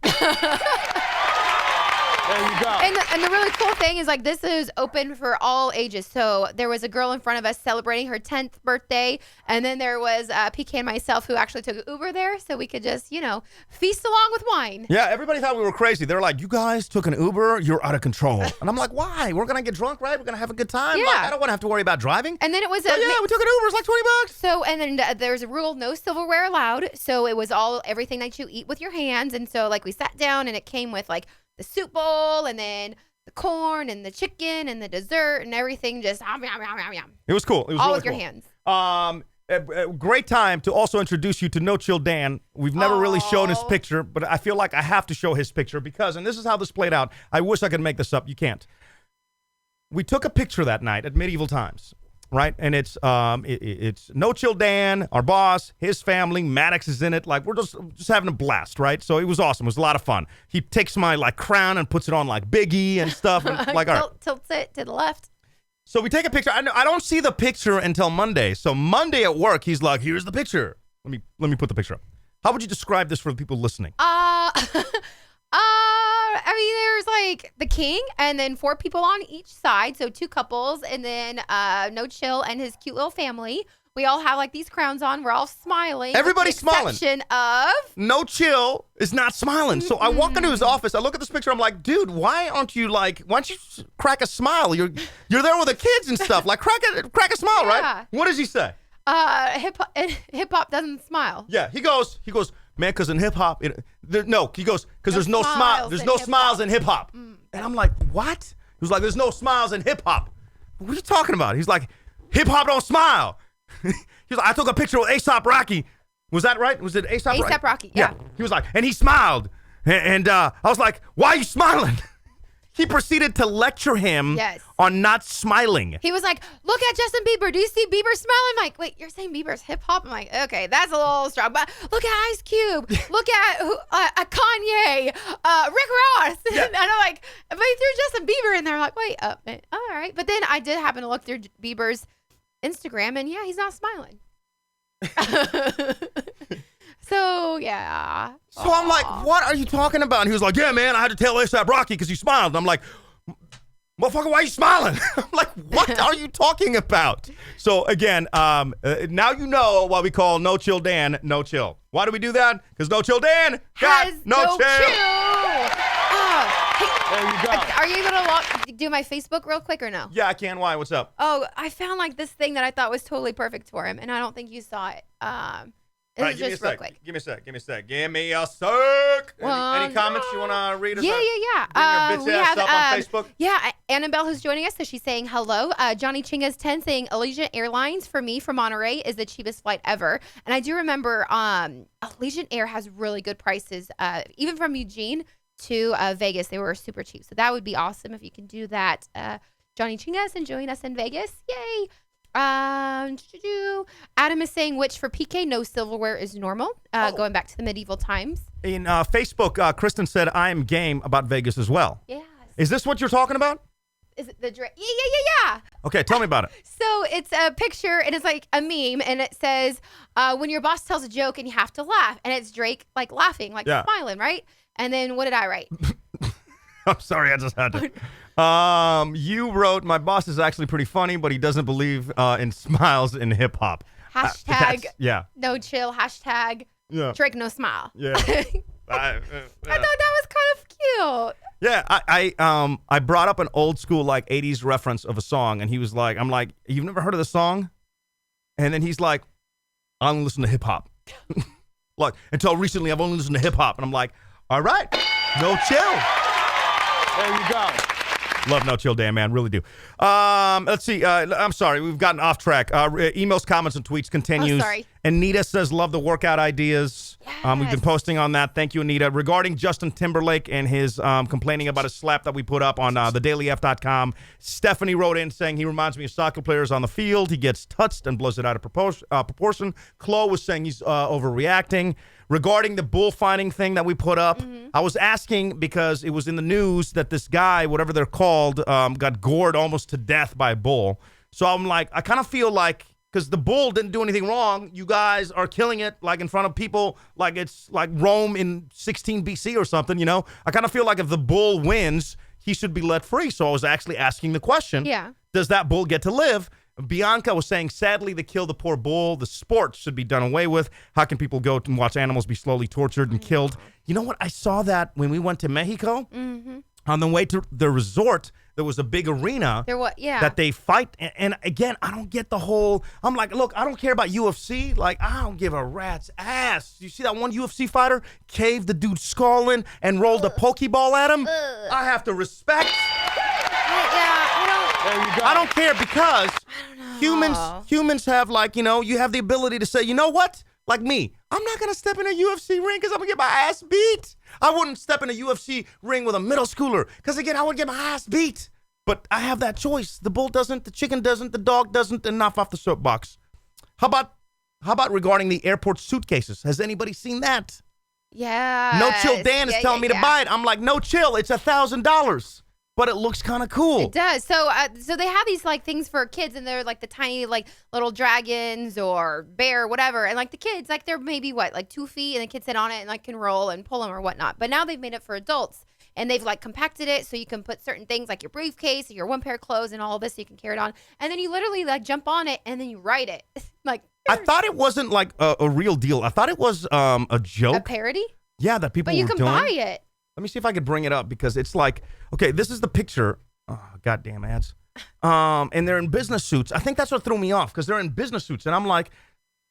There you go. And the really cool thing is like this is open for all ages. So there was a girl in front of us celebrating her 10th birthday, and then there was PK and myself who actually took Uber there, so we could just feast along with wine. Yeah, everybody thought we were crazy. They were like, you guys took an Uber, you're out of control. And I'm like, why? We're gonna get drunk, right? We're gonna have a good time. Yeah. Like, I don't want to have to worry about driving. And then it was So, yeah, we took an Uber. It's like $20. So, and then there's a rule, no silverware allowed. So it was everything that you eat with your hands. And so like we sat down and it came with like the soup bowl and then the corn and the chicken and the dessert and everything just yum, yum, yum, yum, yum. It was cool. It was All really with your cool. hands. A great time to also introduce you to No Chill Dan. We've never really shown his picture, but I feel like I have to show his picture because, and this is how this played out. I wish I could make this up. You can't. We took a picture that night at Medieval Times, right? And it's No Chill Dan, our boss, his family, Maddox is in it. Like, we're just having a blast, right? So it was awesome. It was a lot of fun. He takes my like crown and puts it on like Biggie and stuff. And, like, all right. Tilts it to the left. So we take a picture. I don't see the picture until Monday. So Monday at work, he's like, "Here's the picture." Let me put the picture up. How would you describe this for the people listening? I mean, there's like the king and then 4 people on each side. So 2 couples and then No Chill and his cute little family. We all have like these crowns on. We're all smiling. Everybody's smiling. Exception of No Chill is not smiling. So I walk into his office. I look at this picture. I'm like, dude, why don't you crack a smile? You're there with the kids and stuff. Like, crack a smile, Yeah. right? What does he say? Hip hop doesn't smile. Yeah, he goes, man, because in hip hop, he goes, because there's no smiles there's in no hip-hop. smiles in hip hop. And I'm like, what? He was like, there's no smiles in hip hop. What are you talking about? He's like, hip hop don't smile. He's like, I took a picture with A$AP Rocky. Was that right? Was it A$AP Rocky? A$AP Rocky, yeah. He was like, and he smiled. And I was like, why are you smiling? He proceeded to lecture him Yes. on not smiling. He was like, look at Justin Bieber. Do you see Bieber smiling? I'm like, wait, you're saying Bieber's hip hop? I'm like, okay, that's a little strong. But look at Ice Cube. Look at Kanye, Rick Ross. Yeah. And I'm like, but he threw Justin Bieber in there. I'm like, wait, all right. But then I did happen to look through Bieber's Instagram, and yeah, he's not smiling. So, yeah. So I'm like, what are you talking about? And he was like, yeah, man, I had to tell A$AP Rocky because he smiled. And I'm like, motherfucker, why are you smiling? I'm like, what are you talking about? So again, now you know why we call No Chill Dan No Chill. Why do we do that? Because No Chill Dan got Has no chill. There you go. Are you going to do my Facebook real quick or no? Yeah, I can. Why? What's up? Oh, I found like this thing that I thought was totally perfect for him, and I don't think you saw it. It All right, was give me a just real sec. quick. Give me a sec. Give me a sec. Give me a sec. Any comments you want to read? Or Yeah. Bring your bitch ass up on Facebook. Yeah, Annabelle, who's joining us, so she's saying hello. Johnny Chinga's 10 saying Allegiant Airlines for me from Monterey is the cheapest flight ever. And I do remember Allegiant Air has really good prices, even from Eugene to Vegas. They were super cheap. So that would be awesome if you can do that. Johnny Chinga's and join us in Vegas. Yay. Adam is saying, which for PK, no silverware is normal. Going back to the medieval times. In Facebook, Kristen said, I am game about Vegas as well. Yes. Is this what you're talking about? Is it the Drake? Yeah. Okay, tell me about it. So it's a picture, and it's like a meme, and it says, when your boss tells a joke and you have to laugh, and it's Drake like laughing, like smiling, right? And then what did I write? I'm sorry, I just had to. You wrote, my boss is actually pretty funny, but he doesn't believe in smiles in hip hop. Hashtag no chill. Hashtag Drake no smile. Yeah. I thought that was kind of cute. Yeah, I brought up an old school like 80s reference of a song, and he was like, I'm like, you've never heard of the song? And then he's like, I only listen to hip hop. Like, until recently, I've only listened to hip hop. And I'm like, all right, no chill. There you go. Love No Chill Dan, man. Really do. Let's see. I'm sorry. We've gotten off track. Emails, comments, and tweets continues. Oh, sorry. Anita says, love the workout ideas. Yes. We've been posting on that. Thank you, Anita. Regarding Justin Timberlake and his complaining about his slap that we put up on thedailyf.com, Stephanie wrote in saying he reminds me of soccer players on the field. He gets touched and blows it out of proportion. Chloe was saying he's overreacting. Regarding the bullfighting thing that we put up, I was asking because it was in the news that this guy, whatever they're called, got gored almost to death by a bull. So I'm like, I kind of feel like, because the bull didn't do anything wrong, you guys are killing it like in front of people like it's like Rome in 16 BC or something, you know? I kind of feel like if the bull wins, he should be let free. So I was actually asking the question, does that bull get to live? Bianca was saying, sadly, they kill the poor bull. The sport should be done away with. How can people go and watch animals be slowly tortured and killed? You know what? I saw that when we went to Mexico. On the way to the resort, there was a big arena that they fight. And again, I don't get the whole, I'm like, look, I don't care about UFC. Like, I don't give a rat's ass. You see that one UFC fighter caved the dude's skull in and rolled a Pokeball at him? I have to respect. I don't care because humans have like, you know, you have the ability to say, you know what? Like me, I'm not going to step in a UFC ring because I'm going to get my ass beat. I wouldn't step in a UFC ring with a middle schooler because, again, I would get my ass beat. But I have that choice. The bull doesn't, the chicken doesn't, the dog doesn't, and enough off the soapbox. How about regarding the airport suitcases? Has anybody seen that? Yeah. No Chill Dan is telling me to buy it. I'm like, no chill. It's $1,000. But it looks kind of cool. It does. So they have these like things for kids, and they're like the tiny like little dragons or bear, whatever. And like the kids, like they're maybe like 2 feet, and the kids sit on it and like can roll and pull them or whatnot. But now they've made it for adults, and they've like compacted it so you can put certain things like your briefcase, or your one pair of clothes, and all of this, so you can carry it on. And then you literally like jump on it and then you ride it. Like I thought it wasn't like a real deal. I thought it was a joke. A parody? Yeah, that people were doing. But you can buy it. Let me see if I could bring it up because it's like, okay, this is the picture. Oh, goddamn ads. And they're in business suits. I think that's what threw me off because they're in business suits. And I'm like,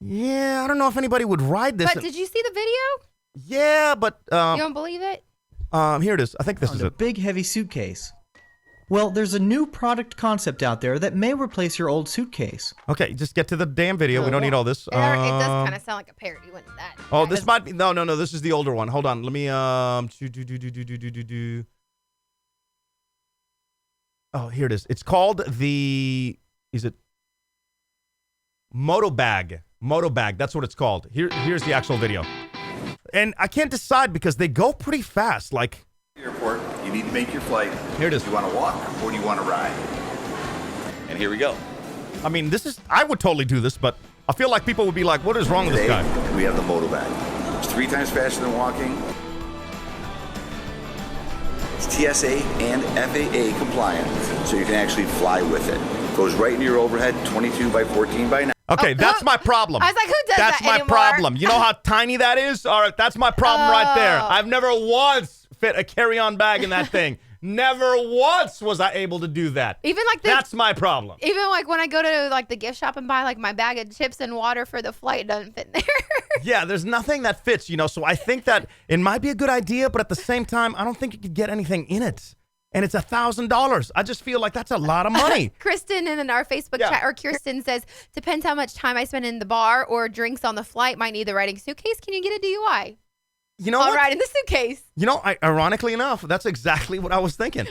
yeah, I don't know if anybody would ride this. But did you see the video? Yeah, but. You don't believe it? Here it is. I think this is a it. big heavy suitcase. Well, there's a new product concept out there that may replace your old suitcase. Okay, just get to the damn video. We don't need all this. It does kind of sound like a parody, wouldn't that? Oh, this might be no. This is the older one. Hold on. Let me Oh, here it is. It's called the. Is it Motobag? Motobag. That's what it's called. Here's the actual video. And I can't decide because they go pretty fast. Like. Airport, you need to make your flight. Here it is. Do you want to walk or do you want to ride? And here we go. I mean, I would totally do this, but I feel like people would be like, what is wrong with this guy? We have the Motobag. It's 3 times faster than walking. It's TSA and FAA compliant, so you can actually fly with it. Goes right into your overhead, 22 by 14 by 9. Okay, that's my problem. I was like, who does that's that my anymore? problem. You know how tiny that is? All right, that's my problem right there. Oh. I've never once fit a carry-on bag in that thing. Never once was I able to do that. Even like that's my problem. Even like when I go to like the gift shop and buy like my bag of chips and water for the flight, it doesn't fit in there. Yeah, there's nothing that fits, so I think that it might be a good idea, but at the same time, I don't think you could get anything in it. And it's $1,000. I just feel like that's a lot of money. Kristen in our Facebook chat, or Kirsten says, depends how much time I spend in the bar or drinks on the flight. Might need the riding suitcase. Can you get a DUI? You know All what? right, in the suitcase. Ironically enough, that's exactly what I was thinking.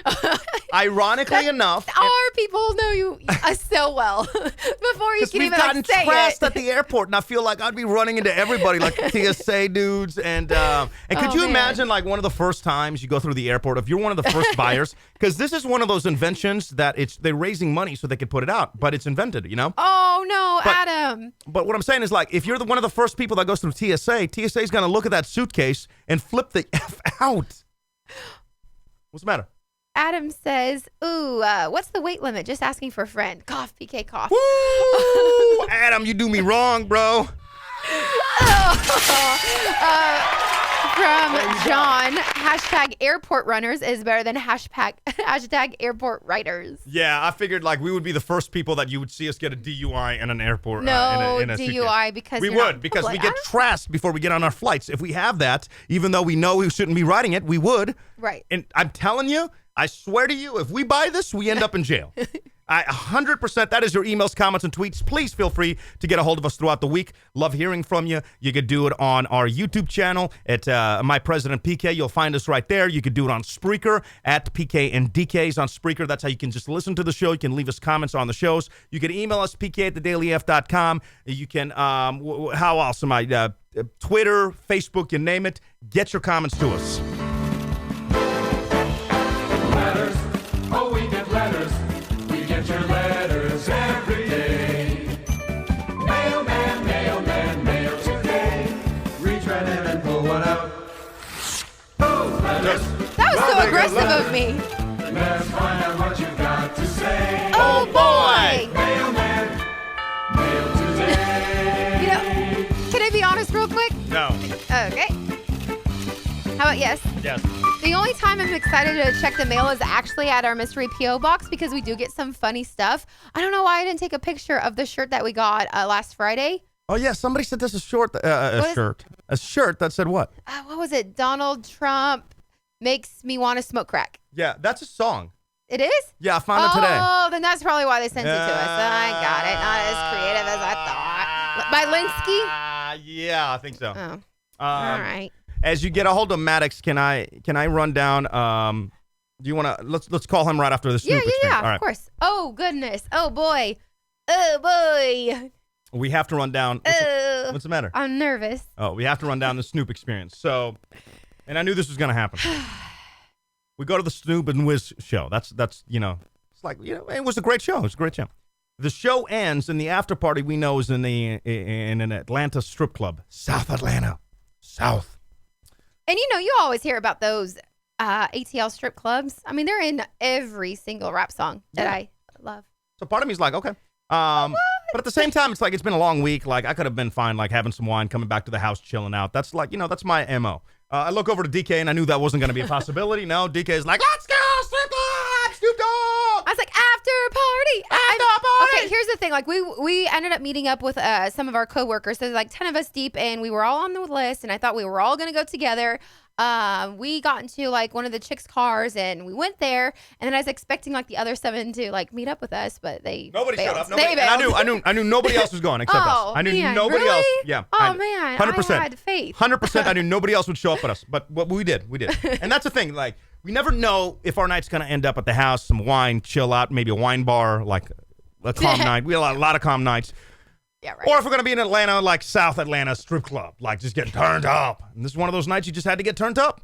Ironically enough. Our people know you so well before you can even gotten say trashed it. at the airport, and I feel like I'd be running into everybody, like TSA dudes, and could you imagine like one of the first times you go through the airport, if you're one of the first buyers, because this is one of those inventions that they're raising money so they could put it out, but it's invented, Oh no, Adam. But what I'm saying is, like, if you're one of the first people that goes through TSA is going to look at that suitcase and flip the F out. What's the matter? Adam says, ooh, what's the weight limit? Just asking for a friend. Cough, PK, cough. Woo! Adam, you do me wrong, bro. From John, hashtag airport runners is better than hashtag airport writers. Yeah, I figured like we would be the first people that you would see us get a DUI in an airport. No, in a DUI suitcase. because we would, because we get trashed before we get on our flights. If we have that, even though we know we shouldn't be riding it, we would. Right. And I'm telling you, I swear to you, if we buy this, we end up in jail. 100%. That is your emails, comments, and tweets. Please feel free to get a hold of us throughout the week. Love hearing from you. You could do it on our YouTube channel at My President PK. You'll find us right there. You could do it on Spreaker at PK and DKs on Spreaker. That's how you can just listen to the show. You can leave us comments on the shows. You can email us, pk@thedailyf.com. You can, how else am I? Twitter, Facebook, you name it. Get your comments to us. Letters, oh, we get letters. We get your letters every day. Mailman, mailman, mail today. Reach right in and pull one out. Oh, letters. That was so aggressive of me. Let's find out what you got to say. Oh, boy. Mailman, mail today. Can I be honest real quick? No. Okay. How about yes? Yes. The only time I'm excited to check the mail is actually at our mystery P.O. box because we do get some funny stuff. I don't know why I didn't take a picture of the shirt that we got last Friday. Oh, yeah. Somebody sent us a shirt that said what? What was it? Donald Trump makes me want to smoke crack. Yeah, that's a song. It is? Yeah, I found it today. Oh, then that's probably why they sent it to us. I got it. Not as creative as I thought. By Linsky? Yeah, I think so. Oh. All right. As you get a hold of Maddox, can I run down? Do you want to let's call him right after the Snoop experience? Yeah, All right. of course. Oh goodness. Oh boy. Oh boy. We have to run down. What's the matter? I'm nervous. Oh, we have to run down the Snoop experience. So, and I knew this was going to happen. We go to the Snoop and Wiz show. That's it's like it was a great show. It was a great show. The show ends, and the after party we know is in an Atlanta strip club, South Atlanta, South. And you always hear about those ATL strip clubs. I mean, they're in every single rap song that I love. So part of me is like, okay. But at the same time, it's like it's been a long week. Like I could have been fine, like having some wine, coming back to the house, chilling out. That's like, that's my MO. I look over to DK and I knew that wasn't going to be a possibility. No, DK is like, let's go, strip club, Snoop Dogg. I was like, after party. Okay, here's the thing. Like we ended up meeting up with some of our coworkers. So like 10 of us deep, and we were all on the list, and I thought we were all going to go together. we got into like one of the chicks' cars and we went there. And then I was expecting like the other 7 to like meet up with us, but nobody bailed. showed up. They Nobody, and bailed. I knew nobody else was going except us. I knew man, nobody really? else. Yeah. Oh man, 100%. I had faith. 100%. I knew nobody else would show up with us, but what we did. And that's the thing. Like, we never know if our night's gonna end up at the house, some wine, chill out, maybe a wine bar, like a calm night. We had a lot of calm nights. Yeah, right. Or if we're gonna be in Atlanta, like South Atlanta strip club, like just getting turned up. And this is one of those nights you just had to get turned up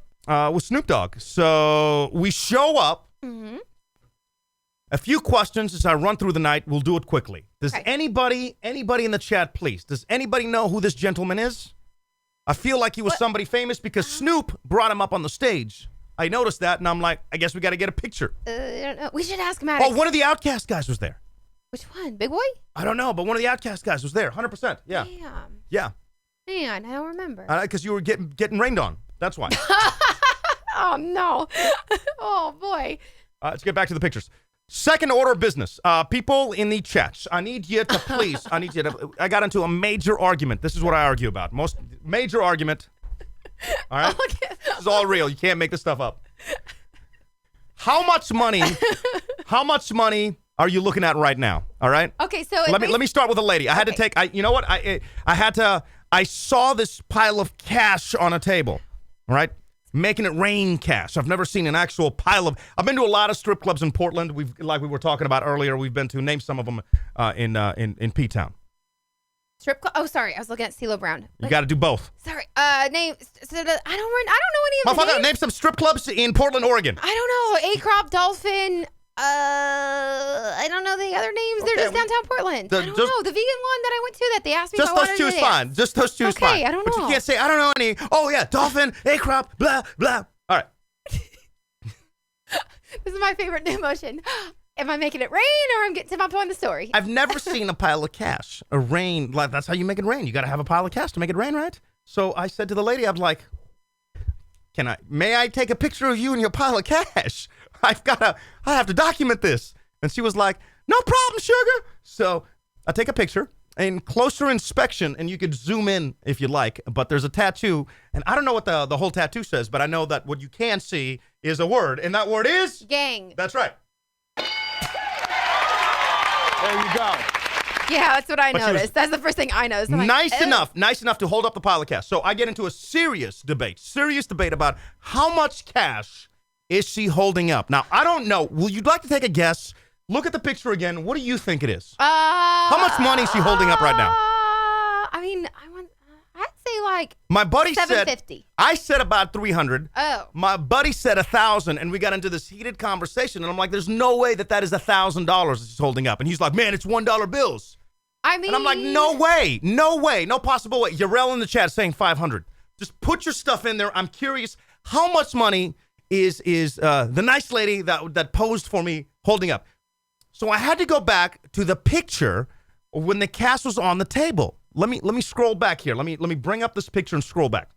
with Snoop Dogg. So we show up. Mm-hmm. A few questions as I run through the night. We'll do it quickly. Does anybody in the chat, please? Does anybody know who this gentleman is? I feel like he was somebody famous because Snoop brought him up on the stage. I noticed that, and I'm like, I guess we got to get a picture. I don't know. We should ask Maddox. Oh, one of the Outkast guys was there. Which one? Big Boy? I don't know, but one of the Outkast guys was there. 100%. Yeah. Damn. Yeah. Man, I don't remember. Because you were getting rained on. That's why. Oh, no. Oh, boy. Let's get back to the pictures. Second order of business. People in the chats, I need you to please, I got into a major argument. This is what I argue about. Most major argument. All right? This is all real. You can't make this stuff up. How much money are you looking at right now? All right? Okay, so let me start with a lady. I had to take you know what? I saw this pile of cash on a table. All right? Making it rain cash. I've never seen an actual pile of. I've been to a lot of strip clubs in Portland. Like we were talking about earlier. We've been to name some of them in P-Town. Strip club. Oh, sorry. I was looking at CeeLo Brown. You got to do both. Sorry. Name. I don't know any of the names. Name some strip clubs in Portland, Oregon. I don't know. A-Crop, Dolphin. I don't know the other names. They're just downtown Portland. I don't know. The vegan one that I went to that they asked me if I wanted to Just those two is fine. Just those two is fine. Okay, I don't know. But you can't say, I don't know any. Oh, yeah, Dolphin, A-Crop, blah, blah. All right. This is my favorite new motion. Am I making it rain or I'm getting to my point in the story? I've never seen a pile of cash. A rain. Like, that's how you make it rain. You got to have a pile of cash to make it rain, right? So I said to the lady, I was like, may I take a picture of you and your pile of cash? I have to document this. And she was like, no problem, sugar. So I take a picture. In closer inspection, and you could zoom in if you like, but there's a tattoo, and I don't know what the whole tattoo says, but I know that what you can see is a word, and that word is? Gang. That's right. There you go. Yeah, that's what I noticed. That's the first thing I noticed. Nice enough to hold up the pile of cash. So I get into a serious debate about how much cash is she holding up. Now, I don't know. Will you like to take a guess? Look at the picture again. What do you think it is? How much money is she holding up right now? I'd say like my buddy $750. I said about 300. Oh. My buddy said 1,000, and we got into this heated conversation, and I'm like, there's no way that is $1,000 that she's holding up. And he's like, man, it's $1 bills. I mean, and I'm like, no way, no possible way. Yarel in the chat saying 500. Just put your stuff in there. I'm curious, how much money is the nice lady that posed for me holding up? So I had to go back to the picture when the cash was on the table. Let me scroll back here. Let me bring up this picture and scroll back.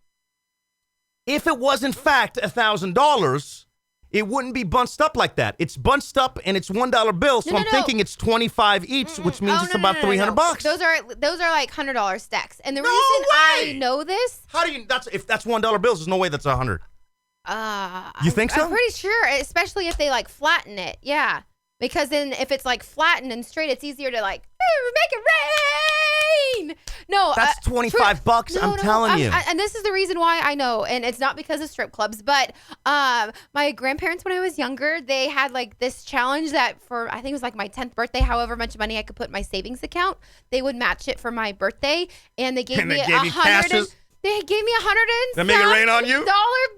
If it was in fact $1,000, it wouldn't be bunched up like that. It's bunched up and it's $1 bills. So I'm thinking it's 25 each, which means it's about $300. Those are like $100 stacks. And the reason I know this, if that's $1 bills, there's no way that's 100. You think so? I'm pretty sure, especially if they like flatten it. Yeah. Because then if it's like flattened and straight, it's easier to like make it rain. No, that's $25. I'm telling you. And this is the reason why I know, and it's not because of strip clubs, but my grandparents, when I was younger, they had like this challenge that for I think it was like my 10th birthday, however much money I could put in my savings account, they would match it for my birthday, and they gave me $100. They gave me $100 That make it rain on you?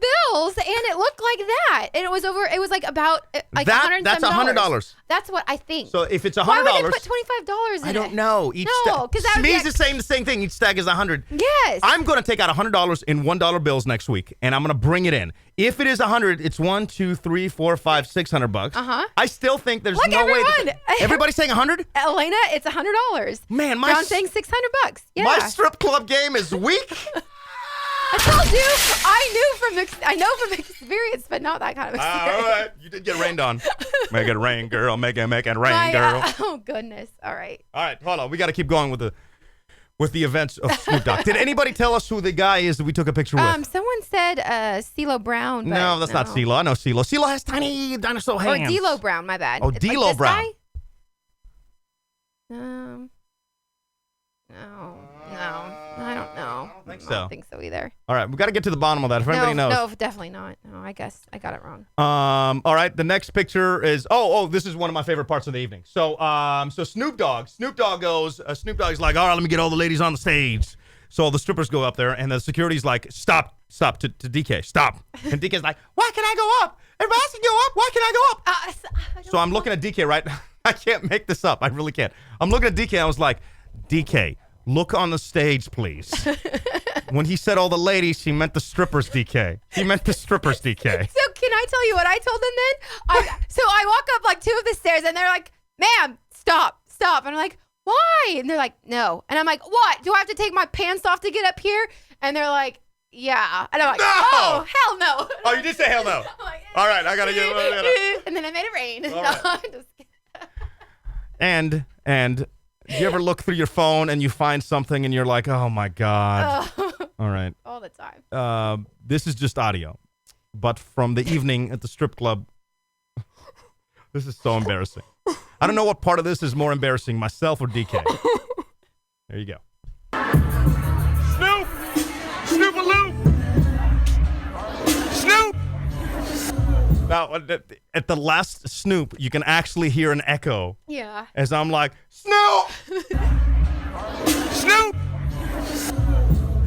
bills, and it looked like that. And it was like about like $100. That's $100. That's what I think. So if it's $100, why would they put $25 in it? I don't know. Because that would be the same thing. Each stack is 100. Yes. I'm going to take out $100 in $1 bills next week, and I'm going to bring it in. If it is 100, it's 1, 2, 3, 4, 5, $600. I still think there's no way. Everybody's saying 100. Elena, it's $100. Man, John's saying $600. Yeah. My strip club game is weak. I told you, I know from experience, but not that kind of experience. All right, you did get rained on. Make it rain, girl. Make it rain, girl. Oh goodness. All right. Hold on. We got to keep going with with the events of Snoop Dogg. Did anybody tell us who the guy is that we took a picture with? Someone said CeeLo Brown. But No, that's not CeeLo. I know CeeLo. CeeLo has tiny dinosaur Or hands. D'Lo Brown, my bad. Oh, It's D'Lo this Brown. guy? No, I don't know. I don't think I so. don't think so either. All right, we got to get to the bottom of that. If anybody knows. No, definitely not. No, I guess I got it wrong. All right, the next picture is this is one of my favorite parts of the evening. So Snoop Dogg goes. Snoop Dogg's like, all right, let me get all the ladies on the stage. So all the strippers go up there, and the security's like, stop to DK, stop. And DK's like, why can I go up? Everybody else can go up. Why can I go up? So I'm looking at DK, right? I can't make this up. I really can't. I'm looking at DK. I was like, DK, look on the stage, please. When he said all the ladies, he meant the strippers, DK. He meant the strippers, DK. So can I tell you what I told them then? So I walk up like 2 of the stairs, and they're like, ma'am, stop. And I'm like, why? And they're like, no. And I'm like, what? Do I have to take my pants off to get up here? And they're like, yeah. And I'm like, No! oh, hell no. Oh, you did say hell no. I'm like, All right, I got to get And then I made it rain. All No, right. I'm just kidding. And you ever look through your phone and you find something and you're like, oh, my God. All right. All the time. This is just audio. But from the evening at the strip club, this is so embarrassing. I don't know what part of this is more embarrassing, myself or DK. There you go. Snoop! Snoop-a-loop! Snoop! Now, at the last Snoop, you can actually hear an echo. Yeah. As I'm like, Snoop! Snoop!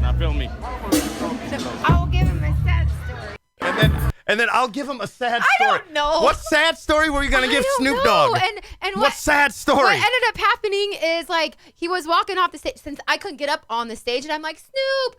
Now film me. I will give him a sad story. And then I'll give him a sad I story. don't know. What sad story were you going to give Snoop Dogg? And what sad story? What ended up happening is like he was walking off the stage since I couldn't get up on the stage, and I'm like, Snoop,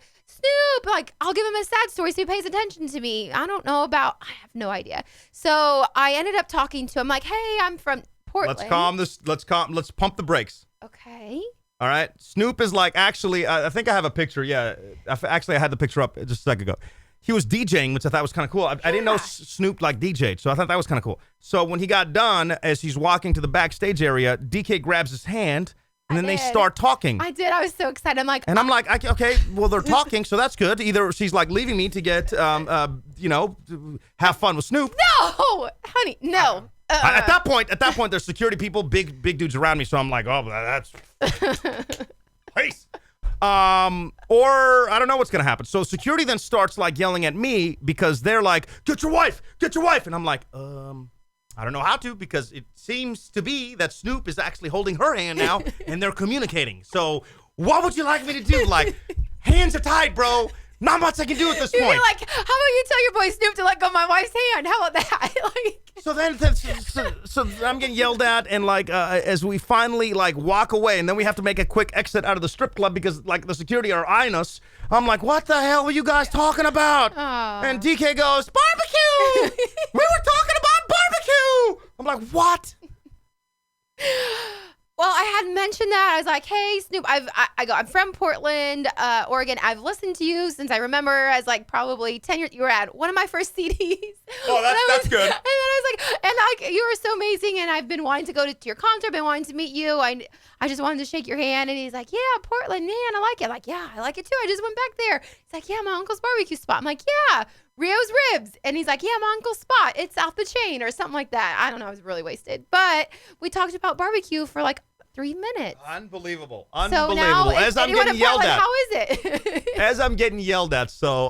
like I'll give him a sad story so he pays attention to me. I don't know about. I have no idea. So I ended up talking to him like, hey, I'm from Portland. Let's pump the brakes. Okay. All right. Snoop is like, actually, I think I have a picture. Yeah. I had the picture up just a second ago. He was DJing, which I thought was kind of cool. I didn't know Snoop like DJ'd, so I thought that was kind of cool. So when he got done, as he's walking to the backstage area, DK grabs his hand, and then they start talking. I did. I was so excited. I'm like, and I'm like, okay, well, they're talking, so that's good. Either she's like leaving me to get, have fun with Snoop. no, honey, no. At that point, there's security people, big dudes around me, so I'm like, oh, that's peace. Or I don't know what's gonna happen. So security then starts like yelling at me because they're like, get your wife, and I'm like, I don't know how to, because it seems to be that Snoop is actually holding her hand now and they're communicating. So what would you like me to do? Like, hands are tied, bro. Not much I can do at this point. You're like, how about you tell your boy Snoop to let go of my wife's hand? How about that? So I'm getting yelled at, and like as we finally like walk away, and then we have to make a quick exit out of the strip club because like the security are eyeing us. I'm like, what the hell were you guys talking about? Aw. And DK goes, barbecue. We were talking about barbecue. I'm like, what? Well, I had mentioned that. I was like, hey, Snoop, I'm from Portland, Oregon. I've listened to you since I remember as like probably 10 years. You were at one of my first CDs. Oh, that's good. And then I was like, you were so amazing. And I've been wanting to go to your concert. I've been wanting to meet you. I just wanted to shake your hand. And he's like, yeah, Portland, man, I like it. I'm like, yeah, I like it too. I just went back there. He's like, yeah, my uncle's barbecue spot. I'm like, yeah, Rio's Ribs. And he's like, yeah, my uncle's spot. It's South the Chain or something like that. I don't know. I was really wasted. But we talked about barbecue for like 3 minutes. Unbelievable. So now, As I'm getting yelled at. How is it? As I'm getting yelled at. So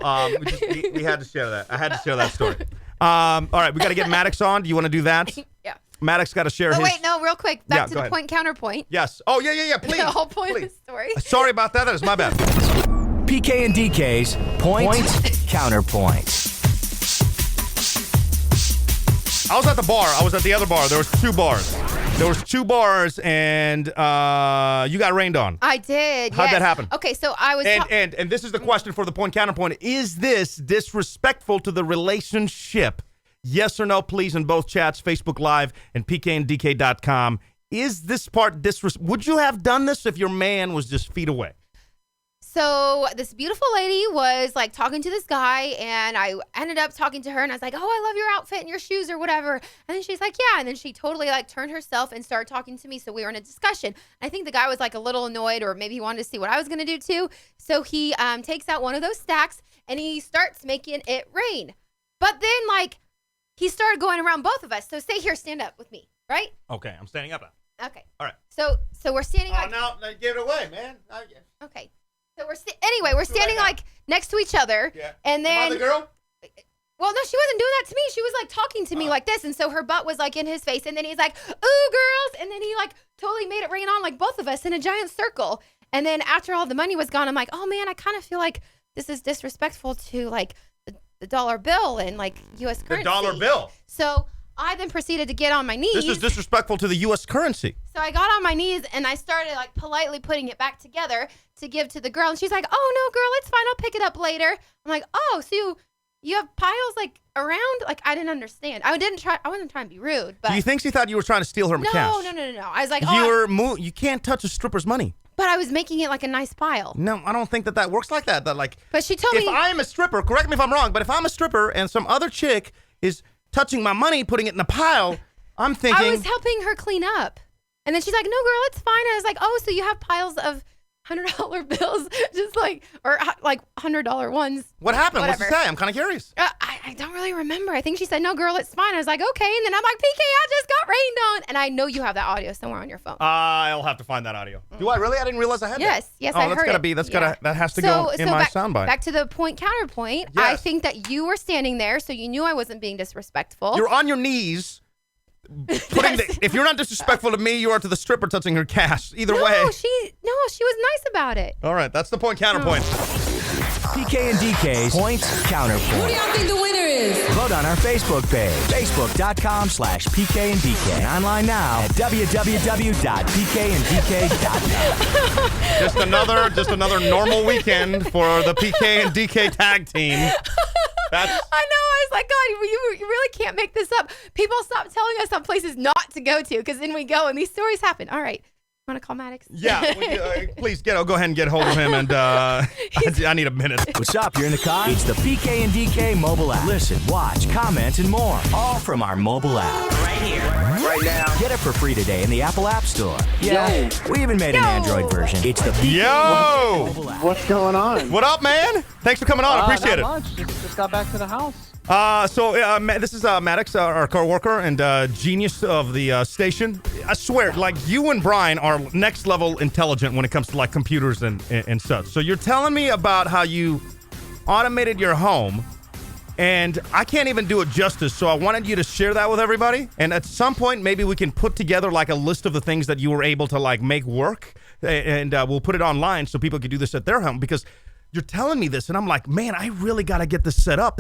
we had to share that. I had to share that story. All right, we got to get Maddox on. Do you want to do that? Yeah. Maddox got to share his. Oh, wait, no, real quick. Back to go the ahead. point counterpoint. Yes. Oh, yeah. Please. The whole point please. of the story. Sorry about that. That is my bad. PK and DK's point counterpoint. I was at the bar. I was at the other bar. There was two bars, and you got rained on. I did. How'd yes. that happen? Okay, so I was. And this is the question for the point counterpoint. Is this disrespectful to the relationship? Yes or no, please, in both chats, Facebook Live and pkanddk.com. Is this part disrespectful? Would you have done this if your man was just feet away? So this beautiful lady was like talking to this guy, and I ended up talking to her, and I was like, "Oh, I love your outfit and your shoes or whatever." And then she's like, "Yeah." And then she totally like turned herself and started talking to me. So we were in a discussion. I think the guy was like a little annoyed, or maybe he wanted to see what I was gonna do too. So he takes out one of those stacks and he starts making it rain. But then like he started going around both of us. So stay here, stand up with me, right? Okay, I'm standing up now. Okay. All right. So we're standing like. now give it away, man. Okay. So we're standing like next to each other. Yeah. And then. Am I the girl? Well, no, she wasn't doing that to me. She was like talking to me like this. And so her butt was like in his face. And then he's like, "Ooh, girls." And then he like totally made it rain on like both of us in a giant circle. And then after all the money was gone, I'm like, "Oh man, I kind of feel like this is disrespectful to like the dollar bill and like U.S. currency." The dollar bill. So I then proceeded to get on my knees. This is disrespectful to the U.S. currency. So I got on my knees and I started like politely putting it back together to give to the girl. And she's like, "Oh no, girl, it's fine. I'll pick it up later." I'm like, "Oh, so you have piles like around?" Like I didn't understand. I wasn't trying to be rude, but Do you think she thought you were trying to steal her cash? No. I was like, You can't touch a stripper's money. but I was making it like a nice pile. No, I don't think that works like that. That like. But she told If me I'm a stripper, correct me if I'm wrong, but if I'm a stripper and some other chick is touching my money, putting it in a pile, I'm thinking. I was helping her clean up. And then she's like, "No, girl, it's fine." I was like, "Oh, so you have piles of $100 bills, just like, or like $100 ones." What happened? Whatever. What's she say? I'm kind of curious. I don't really remember. I think she said, "No, girl, it's fine." I was like, "Okay." And then I'm like, "PK, I just got rained on." And I know you have that audio somewhere on your phone. I'll have to find that audio. Do I really? I didn't realize I had that. Yes, Oh, I that's heard gotta it. be. That's Yeah. gotta. That has to go in my soundbite. Back to the point counterpoint. I Yes. think that you were standing there, so you knew I wasn't being disrespectful. You're on your knees. If you're not disrespectful to me, you are to the stripper touching her cash. Either way. She was nice about it. All right, that's the point counterpoint. PK and DK's Point Counterpoint. Who do y'all think the winner is? Vote on our Facebook page, facebook.com/PK and DK. And online now at www.pkandDK.com. Just another normal weekend for the PK and DK tag team. I know. I was like, God, you really can't make this up. People stop telling us on places not to go to because then we go and these stories happen. All right. Want to call Maddox? Yeah, please go ahead and get hold of him, and I need a minute. What's up? You're in the car? It's the PK and DK mobile app. Listen, watch, comment, and more. All from our mobile app. Right here. Right now. Get it for free today in the Apple App Store. Yeah, we even made an Android version. It's the PK Yo! mobile app. What's going on? What up, man? Thanks for coming on. Appreciate it. Not much. Just got back to the house. This is Maddox, our co-worker and genius of the station. I swear, like, you and Brian are next level intelligent when it comes to like computers and such. So you're telling me about how you automated your home, and I can't even do it justice. So I wanted you to share that with everybody. And at some point, maybe we can put together like a list of the things that you were able to like make work, and we'll put it online so people can do this at their home, because you're telling me this, and I'm like, man, I really got to get this set up.